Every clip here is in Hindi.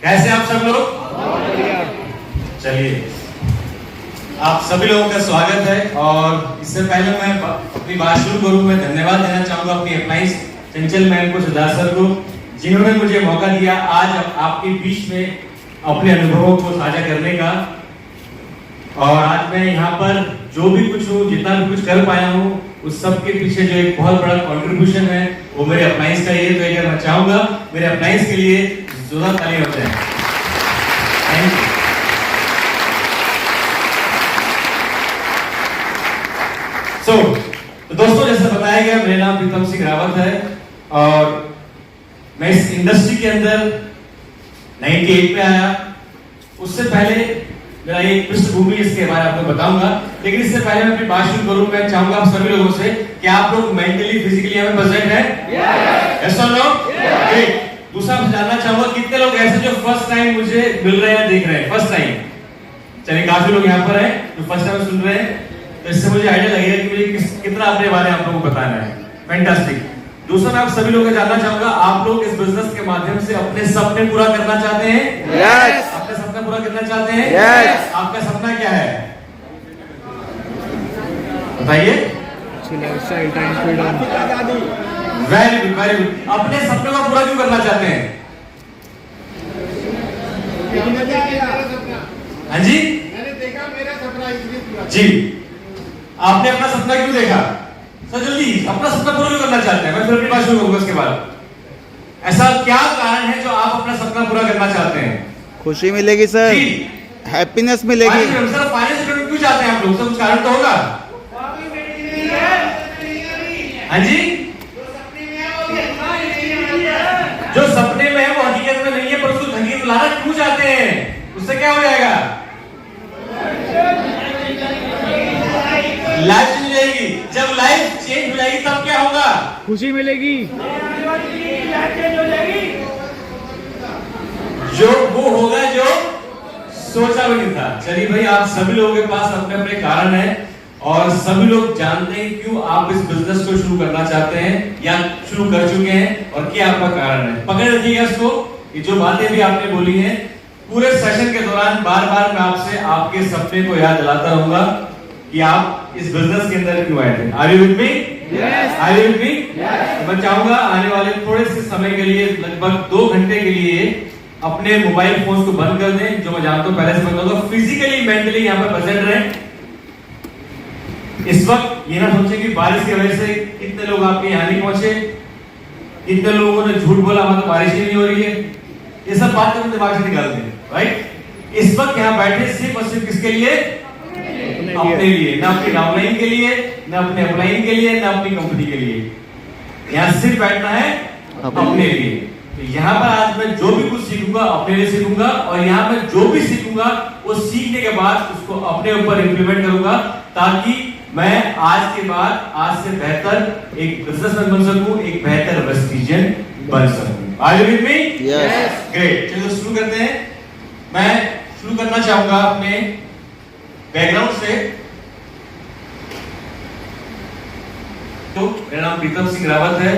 कैसे आप सब लोग? चलिए, आप सभी लोगों का स्वागत है। और इससे पहले मैं अपनी बात शुरू करूं, मैं धन्यवाद देना चाहूंगा अपनी एम्प्लॉइज चंचल मैम को, सिद्धार्थ सर को, जिन्होंने मुझे मौका दिया आज आपके बीच में अपने अनुभवों को साझा करने का। और आज मैं यहाँ पर जो भी कुछ हूँ, जितना भी कुछ कर पाया हूँ, उस सब के पीछे जो एक बहुत बड़ा कंट्रीब्यूशन है वो मेरे एम्प्लॉइज का ये। तो ये मैं चाहूंगा मेरे एम्प्लॉइज के लिए जोरदार ताली हो जाए। Thank you. तो दोस्तों, जैसे बताया गया, मेरा नाम प्रीतम सिंह रावत है और मैं इस इंडस्ट्री के अंदर 98 में आया। उससे पहले मेरा एक पृष्ठभूमि इसके बारे में आपको बताऊंगा, लेकिन इससे पहले मैं अपनी बात शुरू करूं, मैं चाहूंगा आप सभी लोगों से कि आप लोग मेंटली फिजिकली यहाँ पे प्रेजेंट हैं? यस और नो? ग्रेट। दूसरा मैं जानना चाहूंगा कितने लोग ऐसे जो फर्स्ट टाइम मुझे मिल रहे हैं, देख रहे हैं फर्स्ट टाइम? चलिए, काफी लोग यहाँ पर हैं जो फर्स्ट टाइम सुन रहे हैं, तो इससे मुझे आइडिया लगेगा कि मुझे कितना अपने बारे में आप लोगों को बताना है। फैंटास्टिक। दूसरा मैं आप सभी लोगों को जानना चाहूंगा, आप लोग इस बिजनेस के माध्यम से अपने सपने पूरा करना चाहते हैं? यस। अपने सपना पूरा करना चाहते हैं? यस। आपका सपना क्या है, बताइए? Very good, very good. अपने सपने को पूरा क्यों करना चाहते हैं? हाँ जी, मैंने देखा मेरा सपना इसलिए पूरा। जी, आपने अपना सपना क्यों देखा? सर जल्दी, अपना सपना पूरा क्यों करना चाहते हैं? मैं फिर अपनी बात शुरू करूंगा उसके बाद। ऐसा क्या कारण है जो आप अपना सपना पूरा करना चाहते हैं? खुशी मिलेगी सर, हैप्पीनेस मिलेगी। सर फाइनेंस क्यों चाहते हैं आप लोग? सब कुछ कारण तो होगा। हाँ जी, जो सपने में है वो हकीकत में नहीं है, पर उसको हकीकत में लाना क्यों चाहते हैं? उससे क्या हो जाएगा? लाइफ चेंज हो जाएगी। जब लाइफ चेंज हो जाएगी तब क्या होगा? खुशी मिलेगी। जो वो होगा जो सोचा भी नहीं था। चलिए भाई, आप सभी लोगों के पास अपने अपने कारण है और सभी लोग जानते हैं क्यों आप इस बिजनेस को शुरू करना चाहते हैं या शुरू कर चुके हैं और क्या आपका कारण है। पकड़ रखिएगा इसको। ये जो बातें भी आपने बोली हैं, पूरे सेशन के दौरान बार बार मैं आपसे आपके सपने को याद दिलाता रहूंगा कि आप इस बिजनेस के अंदर क्यों आए थे। Are you with me? Yes. Are you with me? मैं चाहूंगा आने वाले थोड़े से समय के लिए, लगभग 2 घंटे के लिए, अपने मोबाइल फोन को बंद कर दें, जो मैं जानता हूं पहले से बंद होगा। फिजिकली मेंटली यहाँ पर प्रेजेंट रहें। इस वक्त ये ना सोचें कि बारिश की वजह से कितने लोग आपके यहाँ नहीं पहुंचे, कितने लोगों ने झूठ बोला वहां तो बारिश ही नहीं हो रही है। ये सब बात अपने दिमाग से निकाल दें। राइट? इस वक्त यहाँ बैठे सिर्फ और सिर्फ किसके लिए? अपने लिए। ना अपनी डाउनलाइन के लिए, ना अपने अपलाइन के लिए, ना अपनी कंपनी के लिए। यहाँ सिर्फ बैठना है अपने लिए। तो यहाँ पर आज मैं जो भी कुछ सीखूंगा अपने लिए सीखूंगा, और यहाँ मैं जो भी सीखूंगा वो सीखने के बाद उसको अपने ऊपर इंप्लीमेंट करूंगा, ताकि मैं आज के बाद आज से बेहतर एक बिजनेसमैन बन सकूं, एक बेहतर वेस्टिजियन बन सकूं। Are you with me? Yes. Great. चलो शुरू करते हैं। मैं शुरू करना चाहूंगा अपने बैकग्राउंड से। तो मेरा नाम प्रीतम सिंह रावत है।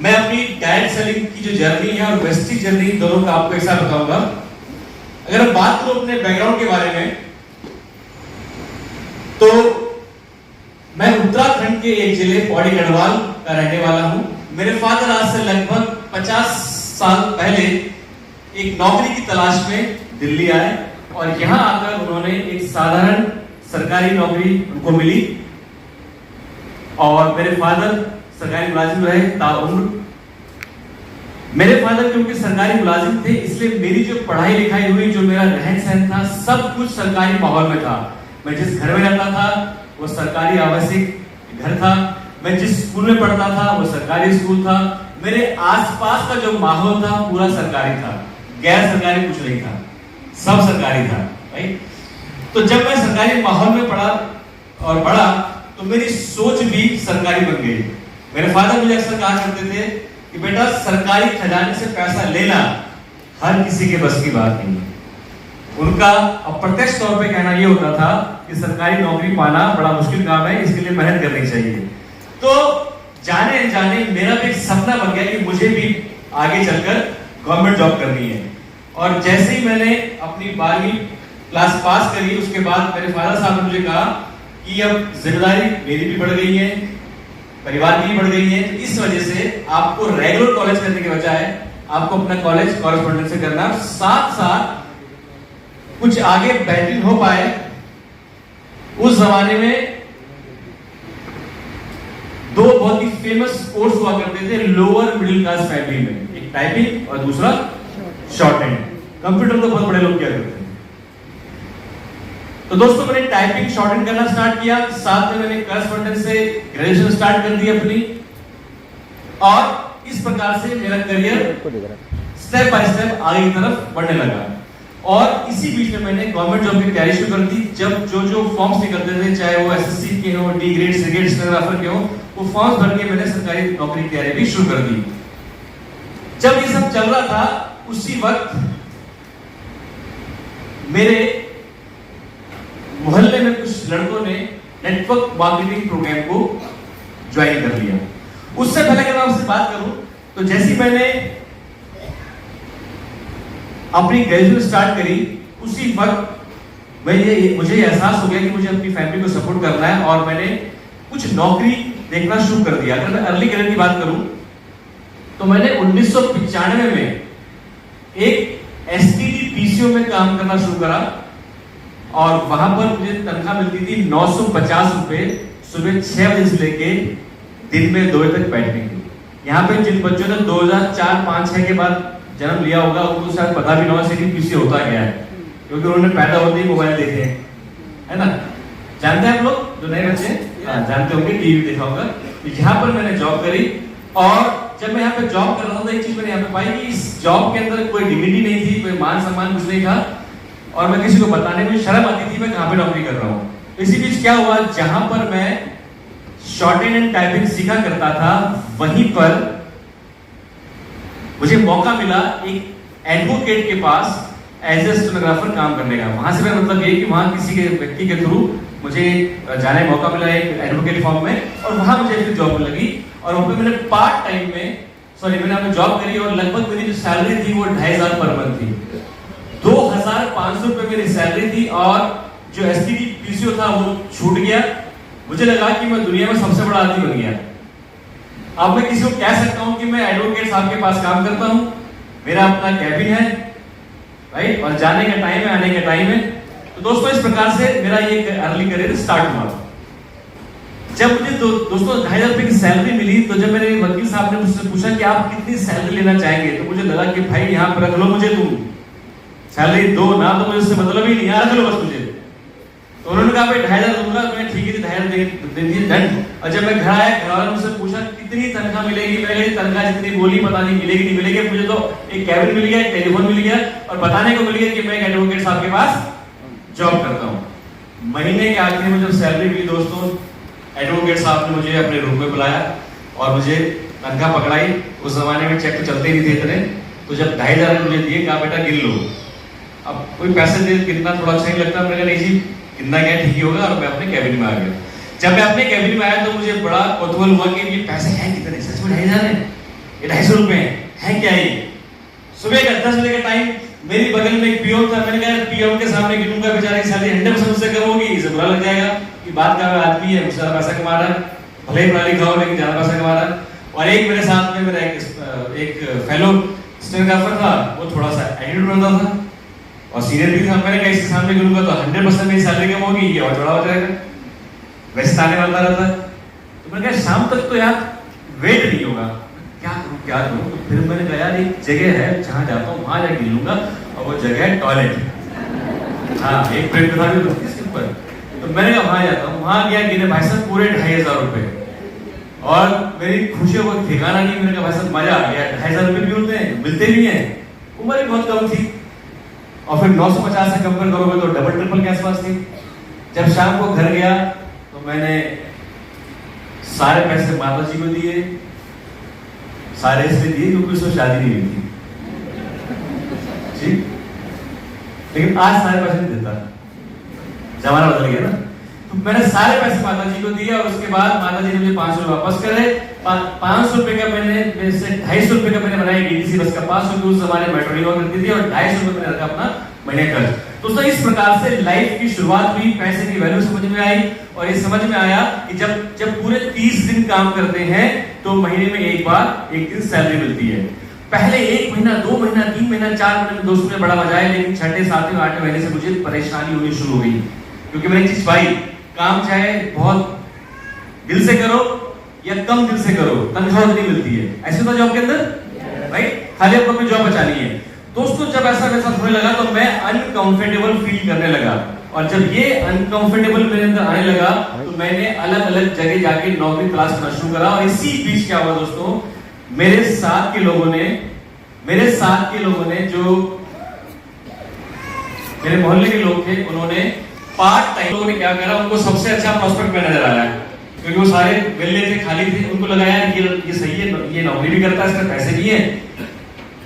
मैं अपनी डायरेक्ट सेलिंग की जो जर्नी है और वेस्टिज जर्नी, दोनों का आपको एक साथ बताऊंगा। अगर हम बात करो अपने बैकग्राउंड के बारे में, तो मैं उत्तराखंड के एक जिले पौड़ी गढ़वाल का रहने वाला हूं। मेरे फादर आज से लगभग 50 साल पहले एक नौकरी की तलाश में दिल्ली आए और यहां आकर उन्होंने एक साधारण सरकारी नौकरी उनको मिली। और मेरे फादर सरकारी मुलाजिम रहे ताउम्र। मेरे फादर क्योंकि सरकारी मुलाजिम थे, इसलिए मेरी जो पढ़ाई लिखाई हुई, जो मेरा रहन सहन था, सब कुछ सरकारी माहौल में था। मैं जिस घर में रहता था वो सरकारी आवासीय घर था। मैं जिस स्कूल में पढ़ता था वो सरकारी स्कूल था। मेरे आसपास का जो माहौल था पूरा सरकारी था, गैर सरकारी कुछ नहीं था, सब सरकारी था। राइट? तो जब मैं सरकारी माहौल में पढ़ा और बड़ा, तो मेरी सोच भी सरकारी बन गई। मेरे फादर मुझे अक्सर कहा करते थे कि बेटा, सरकारी खजाने से पैसा लेना हर किसी के बस की बात नहीं है। उनका अप्रत्यक्ष तौर पे कहना यह होता था कि सरकारी नौकरी पाना बड़ा मुश्किल काम है, इसके लिए मेहनत करनी चाहिए। तो जाने अनजाने मेरा भी एक सपना बन गया कि मुझे भी आगे चलकर गवर्नमेंट जॉब करनी है। और जैसे ही मैंने अपनी 12वीं क्लास पास करी, उसके बाद मेरे फादर साहब ने मुझे कहा कि अब जिम्मेदारी मेरी भी बढ़ गई है, परिवार की भी बढ़ गई है, तो इस वजह से आपको रेगुलर कॉलेज करने के बजाय आपको अपना कॉलेज कॉरेस्पॉन्डेंस से करना, साथ साथ कुछ आगे बेहतरीन हो पाए। उस जमाने में दो बहुत ही फेमस कोर्स हुआ करते थे लोअर मिडिल क्लास फैमिली में, एक टाइपिंग और दूसरा शॉर्ट हैंड। कंप्यूटर तो बहुत बड़े लोग किया करते थे। तो दोस्तों मैंने टाइपिंग शॉर्ट हैंड करना स्टार्ट किया, साथ में मैंने कॉरेस्पॉन्डेंस से ग्रेजुएशन स्टार्ट कर दी अपनी, और इस प्रकार से मेरा करियर स्टेप बाय स्टेप आगे की तरफ बढ़ने लगा। और इसी बीच में मैंने गवर्नमेंट जॉब की तैयारी शुरू कर दी। जब जो फॉर्म्स निकलते थे, चाहे वो एसएससी के हो, D grade, C grade stenographer के हो, वो फॉर्म्स भर के मैंने सरकारी नौकरी की तैयारी भी शुरू कर दी। जब ये सब चल रहा था, उसी वक्त मेरे मोहल्ले में कुछ लड़कों ने नेटवर्क मार्केटिंग प्रोग्राम को ज्वाइन कर लिया। उससे पहले अगर मैं आपसे बात करूं, तो जैसे मैंने अपनी ग्रेजुएशन स्टार्ट करी, उसी वक्त मुझे एहसास हो गया कि मुझे अपनी फैमिली को सपोर्ट करना है, और मैंने कुछ नौकरी देखना शुरू कर दिया। अगर मैं अर्ली करियर की बात करूं, तो मैंने 1995 में एक एसटीडी पीसीओ में काम करना शुरू करा, और वहां पर मुझे तनख्वाह मिलती थी 950 रुपए, सुबह 6 बजे से लेके दिन में 2 बजे तक बैठने की। यहाँ पे जिन बच्चों ने 2004, 5, 6 के बाद जन्म लिया होगा, उनको शायद पता भी ना हो कि पीसीओ होता क्या है, क्योंकि उन्होंने पैदा होते ही मोबाइल देखे हैं, है ना? जानते हैं आप लोग, जो नए बच्चे जानते होंगे, टीवी देखा होगा। यहाँ पर मैंने जॉब करी, और जब मैं यहाँ पे जॉब कर रहा था, एक चीज मैंने यहाँ पे पाई कि इस जॉब के अंदर कोई डिग्निटी नहीं थी, कोई मान सम्मान कुछ नहीं था, और मैं किसी को बताने में शर्म आती थी मैं कहाँ पे नौकरी कर रहा हूँ। इसी बीच क्या हुआ, जहां पर मैं शॉर्ट हैंड एंड टाइपिंग सीखा करता था, वहीं पर मुझे मौका मिला एक एडवोकेट के पास एज ए स्टेनोग्राफर काम करने का। वहां से मेरा मतलब ये कि वहां किसी के व्यक्ति के थ्रू मुझे जाने का मौका मिला एक एडवोकेट फॉर्म में, और वहां मुझे फिर जॉब लगी, और वहां पे मैंने पार्ट टाइम में मैंने यहाँ पे जॉब करी, और लगभग मेरी जो सैलरी थी वो 2500 पर मंथ थी। 2500 रुपए मेरी सैलरी थी, और जो एसटीडी पीसीओ था वो छूट गया। मुझे लगा कि मैं दुनिया में सबसे बड़ा आदमी बन गया। अब मैं किसी को कह सकता हूं कि मैं एडवोकेट साहब के पास काम करता हूं, मेरा अपना कैबिन है, राइट, और जाने का टाइम है, आने का टाइम है। तो दोस्तों इस प्रकार से मेरा ये अर्ली करियर स्टार्ट हुआ। जब मुझे दोस्तों 2500 रुपए की सैलरी मिली, तो जब मेरे वकील साहब ने मुझसे पूछा कि आप कितनी सैलरी लेना चाहेंगे, तो मुझे लगा कि भाई यहाँ पर रख लो मुझे, तुम सैलरी दो ना, तो मुझे उससे मतलब ही नहीं, यहाँ रख लो बस मुझे। तो उन्होंने कहा भाई 2500 दूंगा, तो मैं ठीक है 2500 दे दिए, डन। और जब मैं घर आया, घर वालों ने मुझसे पूछा कितनी तनख्वाह मिलेगी, मैंने कहा तनख्वाह जितनी बोली पता नहीं मिलेगी नहीं मिलेगी, मुझे तो एक कैबिन मिल गया, एक टेलीफोन मिल गया, और बताने को मिल गया कि मैं एक एडवोकेट साहब के पास जॉब करता हूँ। महीने के आखिर में जब सैलरी मिली दोस्तों, एडवोकेट साहब ने मुझे अपने रूम में बुलाया और मुझे तनख्वाह पकड़ाई। उस जमाने में चेक तो चलते नहीं थे इतने, तो जब 2500 मुझे दिए, कहा बेटा गिन लो। अब कोई पैसे दे कितना थोड़ा अच्छा नहीं लगता, मैंने कहा नहीं जी कितना क्या ठीक ही होगा, और मैं अपने कैबिन में आ गया। जब मैं अपने कैबिन में आया तो मुझे बड़ा कौतूहल हुआ कि ये पैसे हैं कितने, सच में 2500 है, ये 250 रुपए हैं क्या ये? सुबह का 10 बजे का टाइम, मेरी बगल में एक पीओन था, मैंने कहा पीओन के सामने गिनूंगा, बेचारे की सैलरी 100% मुझसे कम होगी, इसे बुरा लग जाएगा कि बात का आदमी है, मुझसे पैसा कमा रहा है, भले ही पढ़ा लिखा हो लेकिन ज्यादा पैसा कमा रहा है। और एक मेरे साथ में मेरा एक फेलो स्टेनोग्राफर था, वो थोड़ा सा एटीट्यूड बनता था और सीनियर भी था। मैंने कहा इसके सामने गिनूंगा तो 100% मेरी सैलरी कम होगी, ये और थोड़ा हो जाएगा, वैसे ताने मारता रहता है। तो मैंने कहा शाम तक तो यार वेट नहीं होगा, क्या करूं। तो फिर मैंने कहा यार एक जगह है जहां जाता हूं, वहां जाके गिन लूंगा, और वो जगह है टॉयलेट। हाँ, एक प्लेट बता दी इसके ऊपर। तो मैंने कहा वहां जाता हूं, वहां गया, गिने भाई साहब पूरे 2500 रुपए, और मेरी खुशी को ठिकाना नहीं। मैंने कहा भाई साहब मजा आ गया, 2500 रुपए भी होते हैं, मिलते भी हैं, उम्र भी बहुत कम थी, और फिर 950 से कंपेयर करोगे तो डबल ट्रिपल के आसपास थी। जब शाम को घर गया तो मैंने सारे पैसे माता जी को दिए, सारे इसलिए दिए क्योंकि उसको शादी नहीं हुई थी, ठीक। लेकिन आज सारे पैसे नहीं देता, जमाना बदल गया ना। तो मैंने सारे पैसे माता जी को दिए, और उसके बाद माता जी ने मुझे 500 वापस करे, 500 रुपए का मैंने 250 रुपए का मैंने बनाया डीटीसी बस का, 500 रुपए उस जमाने मेट्रो नहीं हुआ करती थी, और 250 रुपए मैंने रखा अपना महीने का। तो इस प्रकार से लाइफ की शुरुआत हुई, पैसे की वैल्यू समझ में आई, और ये समझ में आया कि जब पूरे 30 दिन काम करते हैं तो महीने में एक बार एक दिन सैलरी मिलती है। पहले 1 महीना, 2 महीना, 3 महीना, 4 महीने में दोस्तों में बड़ा मजा आया, लेकिन 6ठे, 7वें, 8वें महीने से मुझे परेशानी होनी शुरू हो गई, क्योंकि मैंने एक चीज पाई, काम चाहे बहुत दिल से करो या कम दिल से करो, तनख्वाह नहीं मिलती है। ऐसे होता जॉब के अंदर, राइट? खाली आपको अपनी जॉब बचानी है। दोस्तों जब ऐसा वैसा होने लगा तो मैं अनकंफर्टेबल फील करने लगा, और जब ये अनकंफर्टेबल मेरे अंदर आने लगा तो मैंने अलग अलग जगह जाके नौकरी तलाश करना शुरू करा। और इसी बीच क्या हुआ दोस्तों, मेरे साथ के लोगों ने जो मेरे मोहल्ले के लोग थे, उन्होंने पार्ट टाइम, लोगों ने क्या करा, उनको सबसे अच्छा प्रॉस्पेक्ट में नजर आया, क्योंकि वो सारे वेले थे, खाली थे, उनको लगा यार ये सही है, ये नौकरी भी करता है, इसके पैसे भी हैं,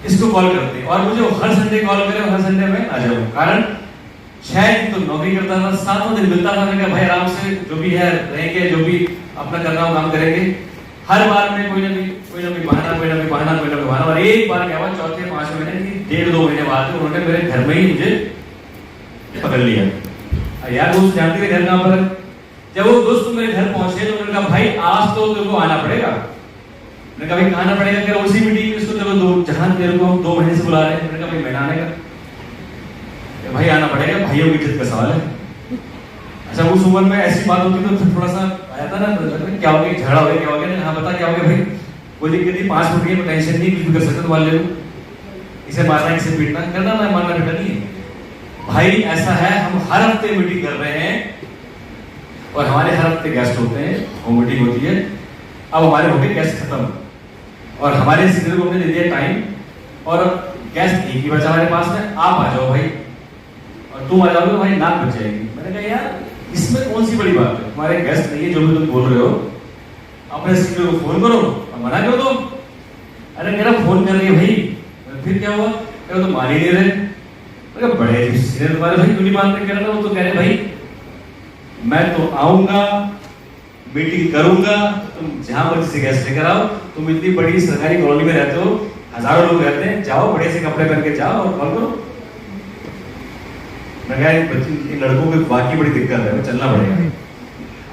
इसको कॉल करते हैं। और मुझे हर संडे कॉल करे, हर संडे में आ जाऊं, कारण 6 दिन तो नौकरी करता था, 7वां दिन मिलता था, मैंने कहा भाई आराम से जो भी है रहेंगे, जो भी अपना करना हो काम करेंगे। हर बार में कोई ना कोई बहाना, और एक बार क्या हुआ, 4थे 5वें महीने की 1.5-2 महीने बाद उन्होंने मेरे घर में ही मुझे पकड़ लिया। यार दोस्त जानते थे घर कहां पर है। जब वो दोस्त मेरे घर पहुंचे तो उन्होंने कहा भाई आज तो तेरे को आना पड़ेगा। मैंने कहा भाई कहाँ आना पड़ेगा, क्या उसी मीटिंग में इसको तेरे को जहां तेरे को 2 महीने से बुला रहे हैं। मैंने कहा भाई मैं आने का, भाई आना पड़ेगा, भाइयों की इज्जत का सवाल है। अच्छा उस उम्र में ऐसी बात होती तो थोड़ा सा आया था ना, क्या हो गया, झगड़ा हो गया, क्या हो गया, हाँ बता क्या हो गया भाई, कोई दिक्कत नहीं, 5 फुट की टेंशन नहीं, कुछ भी कर सकते तो मान ले लो, इसे मारना इसे पीटना करना, मैं मारना पीटना नहीं है भाई। ऐसा है हम हर हफ्ते मीटिंग कर रहे हैं, और हमारे हर हफ्ते गेस्ट होते हैं, वो मीटिंग होती है। अब हमारे हो गए गेस्ट खत्म, और हमारे सीनियर को हमने दे दिया टाइम, और गेस्ट एक ही बचा हमारे पास में, आप आ जाओ भाई, और तुम आ जाओगे भाई नाक बच जाएगी। मैंने कहा यार इसमें कौन सी बड़ी बात है, हमारे गेस्ट नहीं है, जो भी तुम बोल रहे हो अपने सीनियर को फोन करो, अब मना करो तुम। अरे मेरा फोन कर रही है भाई, फिर क्या हुआ, तो मान ही नहीं रहे। बड़े सीनियर तुम्हारे भाई क्यों नहीं मान रहे, कह रहे, वो तो कह रहे भाई मैं तो आऊंगा, मीटिंग करूंगा, तुम जहां मर्जी से गेस्ट लेकर आओ, तुम इतनी बड़ी सरकारी कॉलोनी में रहते हो, हजारों लोग रहते हैं, जाओ बड़े से कपड़े पहन के जाओ और कॉल करो। मैं इन लड़कों को वाकई बड़ी दिक्कत है, चलना पड़ेगा।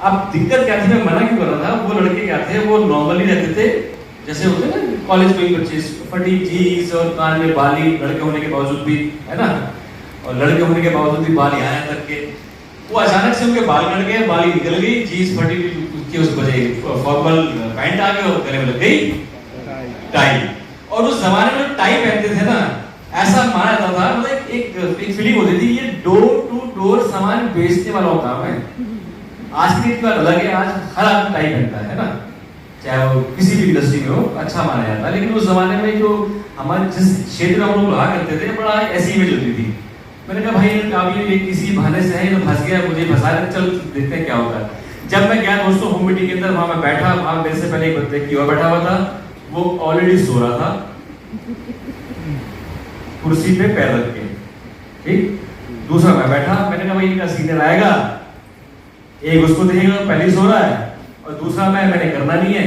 अब दिक्कत क्या थी, मैं मना क्यों कर रहा था, वो लड़के क्या थे, वो नॉर्मली रहते थे जैसे होते हैं ना कॉलेज में बच्चे, फटी जीन्स और कान में बाली, लड़के होने के बावजूद भी, है ना, और लड़के होने के बावजूद भी बाल यहाँ तक के। वो अचानक से उनके बाल कट गए, बाली निकल गई, जीन्स फटी हुई, उस वजह फॉर्मल पैंट आ गया और गले में लग गई टाई। और उस जमाने में टाई पहनते थे ना, ऐसा माना जाता था, मतलब एक फीलिंग होती थी ये डोर टू डोर सामान बेचने वाला काम है। आज की बात अलग है, आज हर आदमी टाई पहनता है ना, चाहे वो किसी भी इंडस्ट्री में हो, अच्छा माना जाता है। लेकिन उस जमाने में जो हमारे जिस क्षेत्र में हम लोग रहा करते थे, बड़ा ऐसी इमेज होती थी। मैंने कहा भाई अभी ये किसी बहाने से है, तो फंस गया, मुझे फंसा रहे, चल देखते हैं क्या होता है। जब मैं गया दोस्तों होम मीटिंग के अंदर, वहां मैं बैठा, वहां मेरे से पहले एक व्यक्ति और बैठा हुआ था, वो ऑलरेडी सो रहा था कुर्सी पे पैर रख के, ठीक। दूसरा मैं बैठा, मैंने कहा भाई इनका सीनियर आएगा, एक उसको देखेगा पहले ही सो रहा है, और दूसरा मैंने करना नहीं है।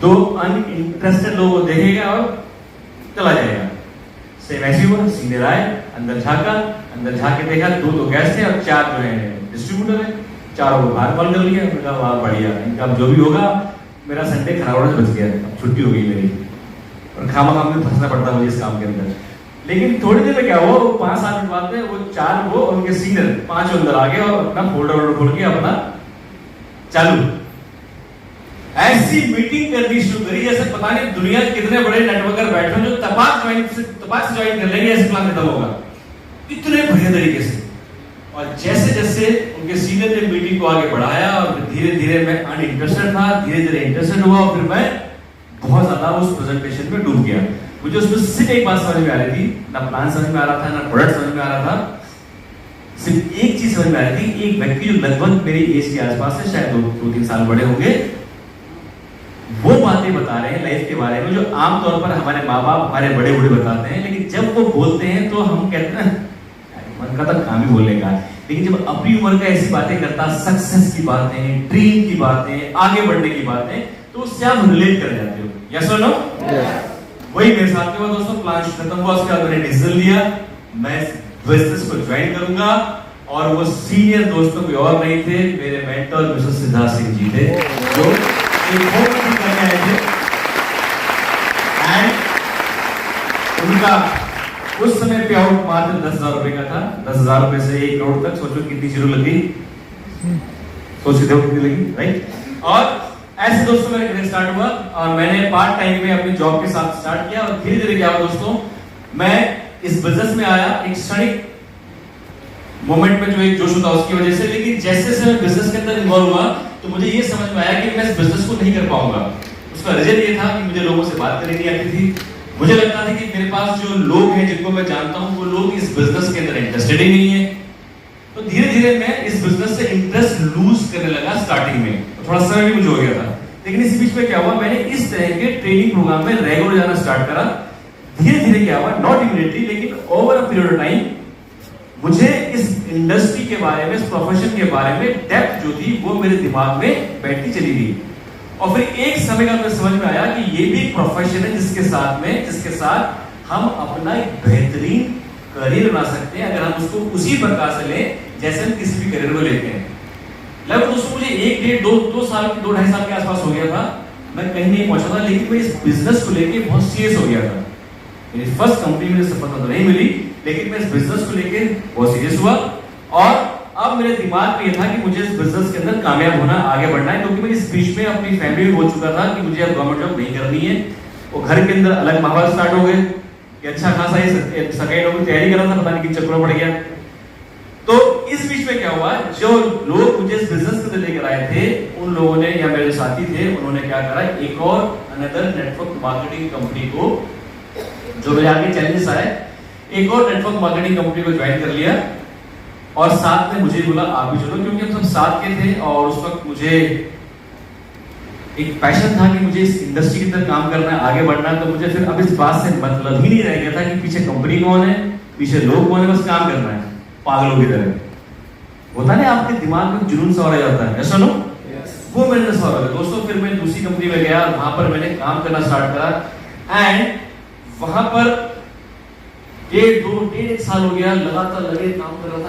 2 अनइंटरेस्टेड लोगों को देखेगा और चला जाएगा। सेम ऐसी हुआ, सीनियर आए, अंदर झांका, अंदर झांक के देखा 2 तो गेस्ट है और 4 जो है डिस्ट्रीब्यूटर है, 4 को बाहर कॉल कर लिया। मैंने कहा वाह बढ़िया, इनका जो भी होगा, मेरा संडे खराब होने से बच गया, अब छुट्टी हो गई मेरी, और खामा खाम में फंसना पड़ता मुझे इस काम के अंदर। लेकिन थोड़ी देर में क्या हुआ, वो 5-7 मिनट बाद में वो 4 वो उनके सीनियर 5 अंदर आ गए और अपना फोल्डर खोल के अपना चालू ऐसी मीटिंग करनी शुरू करी जैसे पता नहीं दुनिया के कितने बड़े नेटवर्कर बैठे जो तपाक से ज्वाइन कर लेंगे, ऐसे प्लान खत्म होगा, इतने बढ़िया तरीके से। और जैसे जैसे उनके सीनियर ने मीटिंग को आगे बढ़ाया, और धीरे धीरे मैं अनइंटरेस्टेड था, धीरे धीरे इंटरेस्टेड हुआ, और फिर मैं बहुत ज्यादा उस प्रेजेंटेशन में डूब गया। मुझे उसमें सिर्फ एक बात समझ में आ रही थी, ना प्लान समझ में आ रहा था, ना प्रोडक्ट समझ में आ रहा था, सिर्फ एक चीज समझ में आ रही थी। एक व्यक्ति जो लगभग मेरी एज के आसपास है, शायद 2-3 साल बड़े होंगे, वो बातें बता रहे हैं लाइफ के बारे में जो आमतौर पर हमारे माँ बाप, हमारे बड़े बूढ़े बताते हैं, लेकिन जब वो बोलते हैं तो हम कहते हैं मन का तो काम ही बोलने का। लेकिन जब अपनी उम्र का ऐसी बातें करता, सक्सेस की बातें, ड्रीम की बातें, आगे बढ़ने की बातें, तो उससे आप रिलेट कर जाते हो। यस और नो? वही मेरे साथ हुआ दोस्तों। प्लान खत्म हुआ, उसके बाद मैंने डिसीजन लिया मैं बिजनेस को ज्वाइन करूंगा, और वो सीनियर दोस्तों कोई और नहीं थे, मेरे मेंटर मिस्टर सिद्धार्थ सिंह जी थे, जो एक बहुत कुछ करने आए थे। एंड उनका उस समय पे आउट मात्र 10,000 रुपए का था। 10,000 रुपए से 1 करोड़ तक, सोचो कितनी जीरो लगी, सोच सकते हो कितनी लगी, राइट? और ऐसे दोस्तों मेरा करियर स्टार्ट हुआ, और मैंने पार्ट टाइम में अपनी जॉब के साथ स्टार्ट किया, और धीरे धीरे क्या हुआ दोस्तों, मैं इस बिजनेस में आया एक क्षणिक मोमेंट में, जो एक जोश होता उसकी वजह से। लेकिन जैसे जैसे मैं बिजनेस के अंदर इन्वॉल्व हुआ, तो मुझे ये समझ में आया कि मैं इस बिजनेस को नहीं कर पाऊंगा। उसका रीजन ये था कि मुझे लोगों से बात करनी नहीं आती थी। मुझे लगता था कि मेरे पास जो लोग हैं जिनको मैं जानता हूं, वो लोग इस बिजनेस के अंदर इंटरेस्टेड ही नहीं है। तो धीरे धीरे मैं इस बिजनेस से इंटरेस्ट लूज करने लगा स्टार्टिंग में, तो थोड़ा समय भी मुझे हो गया था। लेकिन इसी बीच में क्या हुआ, मैंने इस तरह के ट्रेनिंग प्रोग्राम में रेगुलर जाना स्टार्ट करा। धीरे धीरे क्या हुआ, नॉट इमीडिएटली लेकिन over a period of time, मुझे इस इंडस्ट्री के बारे में, इस प्रोफेशन के बारे में डेप्थ जो थी वो मेरे दिमाग में बैठती चली गई। और फिर एक समय का मुझे समझ में आया कि ये भी एक प्रोफेशन है जिसके साथ हम अपना एक बेहतरीन करियर बना सकते हैं, अगर हम उसको उसी प्रकार से लें जैसे हम किसी भी करियर को लेते हैं। लगभग दोस्तों मुझे 2 ढाई साल के आसपास हो गया था, मैं कहीं नहीं पहुंचा था, लेकिन मैं इस बिजनेस को लेके बहुत सीरियस हो गया था। मेरी फर्स्ट कंपनी में सफलता तो नहीं मिली, लेकिन मैं इस बिजनेस को लेके बहुत सीरियस हुआ, और अब मेरे दिमाग में ये था कि मुझे इस बिजनेस के अंदर कामयाब होना, आगे बढ़ना है। क्योंकि मैं इस बीच में अपनी फैमिली में बोल चुका था कि मुझे अब गवर्नमेंट जॉब नहीं करनी है। वो घर के अंदर अलग माहौल स्टार्ट हो गए कि अच्छा खासा ही सेकेंड की तैयारी कर रहा था, पता नहीं किन चक्करों पड़ गया। तो इस बीच में क्या हुआ, जो लोग मुझे इस बिजनेस के अंदर लेकर आए थे, उन लोगों ने, या मेरे साथी थे, उन्होंने क्या करा, एक और अनदर नेटवर्क मार्केटिंग कंपनी को, जो मेरे आगे चैलेंजेस आए, एक और नेटवर्क मार्केटिंग कंपनी को ज्वाइन कर लिया, और साथ में मुझे बोला आप भी चलो, क्योंकि हम सब साथ के थे। और उस वक्त मुझे एक पैशन था कि मुझे इस इंडस्ट्री के अंदर काम करना है, आगे बढ़ना है। तो मुझे फिर अब इस बात से मतलब ही नहीं रह गया था कि पीछे कंपनी कौन है, पीछे लोग कौन है, बस काम करना है पागलों की तरह। होता है आपके दिमाग में जुनून सा हो जाता है, ऐसा नो? वो मेरे अंदर सवाल हो गया दोस्तों। फिर मैं दूसरी कंपनी में गया, वहां पर मैंने काम करना स्टार्ट करा, एंड वहां पर 1.5 साल हो गया, लगातार लगे काम कर रहा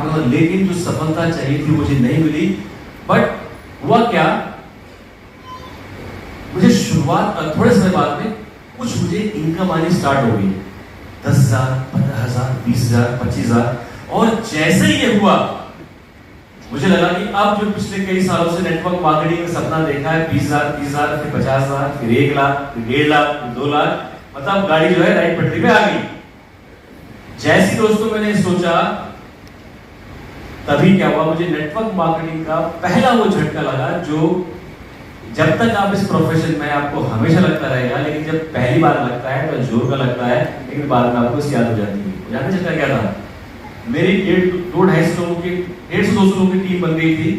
था, लेकिन जो सफलता चाहिए थी मुझे नहीं मिली। बट हुआ क्या, मुझे शुरुआत थोड़े समय बाद में कुछ मुझे इनकम आनी स्टार्ट हो गई, 10,000, 15,000, 20,000, 25,000। और जैसे ही ये हुआ, मुझे लगा कि अब जो पिछले कई सालों से नेटवर्क मार्केटिंग का सपना देखा है, 20,000, 30,000, फिर 50,000, फिर 1 लाख, फिर 1.5 लाख, फिर 2 लाख, मतलब गाड़ी जो है राइट पटरी पे आ गई। जैसी दोस्तों मैंने सोचा, तभी क्या हुआ, मुझे नेटवर्क मार्केटिंग का पहला वो झटका लगा, जो जब तक आप इस प्रोफेशन में, आपको हमेशा लगता रहेगा, लेकिन जब पहली बार लगता है तो जोर का लगता है, लेकिन बाद में आपको इसकी याद हो जाती है। जानते झटका क्या था, मेरी 250 लोगों की 150-200 लोगों की टीम बन गई थी।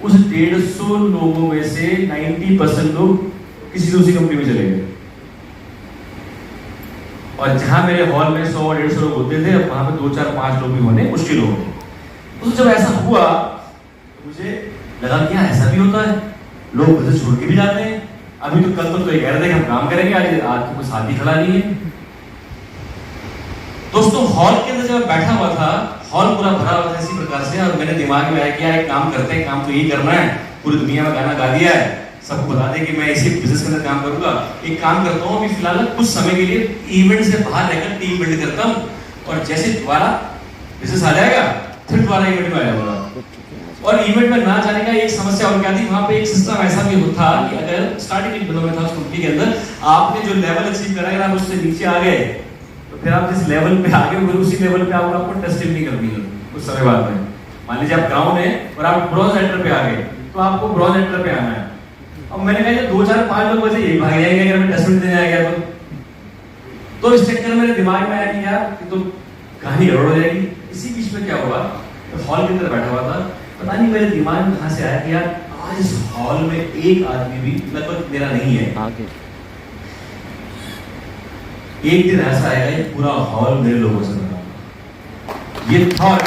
उस 150 लोगों में से 90% लोग किसी दूसरी कंपनी में चले गए, और जहां मेरे हॉल में 100-150 लोग होते थे, वहां पे 2, 4, 5 लोग भी होने मुश्किल हो गए। तो जब ऐसा हुआ, तो मुझे लगा कि ऐसा भी होता है, लोग बिजनेस छोड़ के भी जाते हैं। अभी तो कल तो ये कह रहे थे कि हम काम करेंगे, आज तो कोई साथी खड़ा नहीं है। दोस्तों हॉल के अंदर जब बैठा हुआ था, हॉल पूरा भरा हुआ था इसी प्रकार से, और मेरे दिमाग में आया कि यार एक काम करते हैं, काम तो यही करना है, पूरी दुनिया में गाना गा दिया है, सबको बता दें कि मैं इसी बिजनेस के अंदर काम करूंगा। एक काम करता हूँ, अभी फिलहाल कुछ समय के लिए इवेंट से बाहर रहकर टीम बिल्ड करता हूँ, और जैसे दोबारा बिजनेस आ जाएगा फिर दोबारा इवेंट में आ जाऊंगा। और इवेंट में ना जाने का एक समस्या और क्या थी, वहां पे एक सिस्टम ऐसा भी होता कि अगर स्टार्टिंग में था उस कंपनी के अंदर, आपने जो लेवल अचीव करा है, आप उससे नीचे आ गए, तो फिर आप जिस लेवल पे आगे फिर उसी लेवल पे आपको टेस्टिंग नहीं करनी है कुछ समय बाद में। मान लीजिए आप ग्राउंड है और आप ब्रॉन्ज एंटर पे आ गए, तो आपको ब्रॉन्ज एंटर पे आना है। अब मैंने कहा 2, 4, 5 लोग वैसे यही भाग जाएंगे अगर मैं टेस्टिंग देने आ गया तो इस चक्कर में मेरे दिमाग में आया कि यार तो कहानी गड़बड़ हो जाएगी। इसी बीच में क्या हुआ, तो हॉल के अंदर बैठा हुआ था, पता नहीं मेरे दिमाग में कहां से आया कि यार आज इस हॉल में एक आदमी भी लगभग मेरा नहीं है, एक दिन ऐसा आएगा ये पूरा हॉल मेरे लोगों से भरा होगा। ये थॉट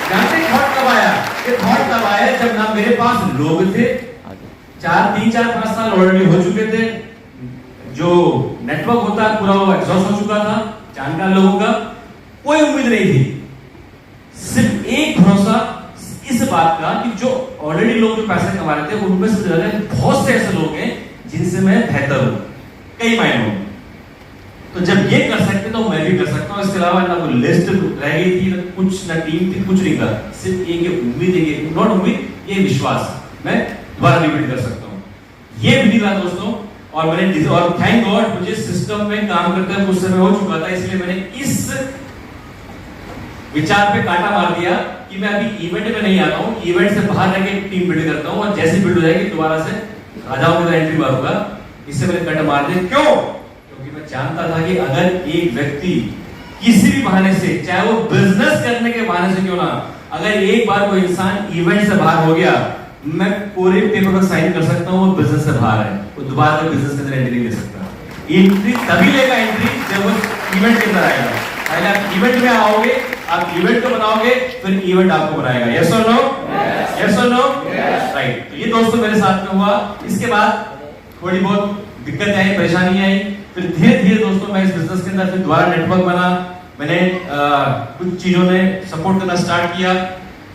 जानते थॉट कब आया, ये थॉट तब आया जब ना मेरे पास लोग थे, 3-4-5 साल ऑलरेडी हो चुके थे, जो नेटवर्क होता है पूरा वो एग्जॉस्ट हो चुका था, जानकार लोगों का कोई उम्मीद नहीं थी। सिर्फ एक भरोसा इस बात का कि जो ऑलरेडी लोग जो पैसे कमा रहे थे उनमें से बहुत से ऐसे लोग हैं जिनसे मैं बेहतर हूं कई मायनों में। तो जब ये कर सकते तो मैं भी कर सकता हूं। इसके अलावा ना कोई लिस्ट रह गई थी, ना कुछ, ना टीम थी, कुछ नहीं था। सिर्फ एक उम्मीद, एक नॉट उम्मीद, ये विश्वास मैं दोबारा रिपीट कर सकता हूं। ये भी था दोस्तों। और मैंने और थैंक गॉड मुझे सिस्टम में काम करते हुए कुछ समय हो चुका था, इसलिए मैंने इस विचार पे कांटा मार दिया कि मैं अभी इवेंट में नहीं आता हूं, इवेंट से बाहर रह के टीम बिल्ड करता हूं और जैसे बिल्ड हो जाएगी दोबारा से राजाओं की तरह एंट्री मारूंगा। इससे मैंने कट मार दिया। क्यों? क्योंकि मैं जानता था कि अगर एक व्यक्ति किसी भी बहाने से, चाहे वो बिजनेस करने के बहाने से क्यों ना, अगर एक बार कोई इंसान इवेंट से बाहर हो गया, मैं पूरे पेपर पर साइन कर सकता हूं वो बिजनेस से बाहर है, वो दोबारा से बिजनेस के अंदर एंट्री नहीं ले सकता। एंट्री तभी लेगा एंट्री जब वो इवेंट के अंदर आएगा। पहले आप इवेंट में आओगे, आप इवेंट को बनाओगे, फिर इवेंट आपको बनाएगा। यस और नो? यस और नो? राइट। तो ये दोस्तों मेरे साथ में हुआ। इसके बाद थोड़ी बहुत दिक्कत आई, परेशानी आई, फिर धीरे धीरे दोस्तों मैं इस बिजनेस के अंदर फिर दोबारा नेटवर्क बना, मैंने कुछ चीजों ने सपोर्ट करना स्टार्ट किया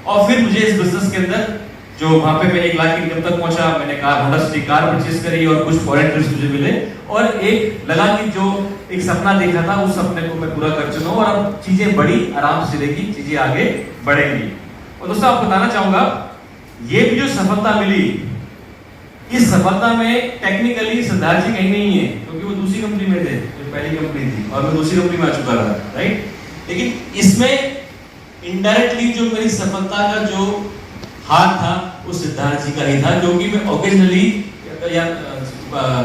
और फिर मुझे इस बिजनेस के अंदर जो वहां पे मैं 1 लाख की इनकम तक पहुंचा, मैंने होंडा सिटी कार परचेज करी और कुछ फॉरेन ट्रिप्स मुझे मिले और एक लगा कि जो एक सपना देखा था उस सपने को मैं पूरा कर चुका हूं और अब चीजें बड़ी आराम से चलेगी, चीजें आगे बढ़ेंगी। और दोस्तों आपको बताना चाहूंगा ये भी जो सफलता मिली, इस सफलता में टेक्निकली सिद्धार्थ जी कहीं नहीं है क्योंकि वो दूसरी कंपनी में थे, जो पहली कंपनी थी और मैं दूसरी कंपनी में आ चुका था, राइट। लेकिन इसमें इनडायरेक्टली जो मेरी सफलता का जो हाथ था वो सिद्धार्थ जी का ही था, क्योंकि मैं ओकेजनली या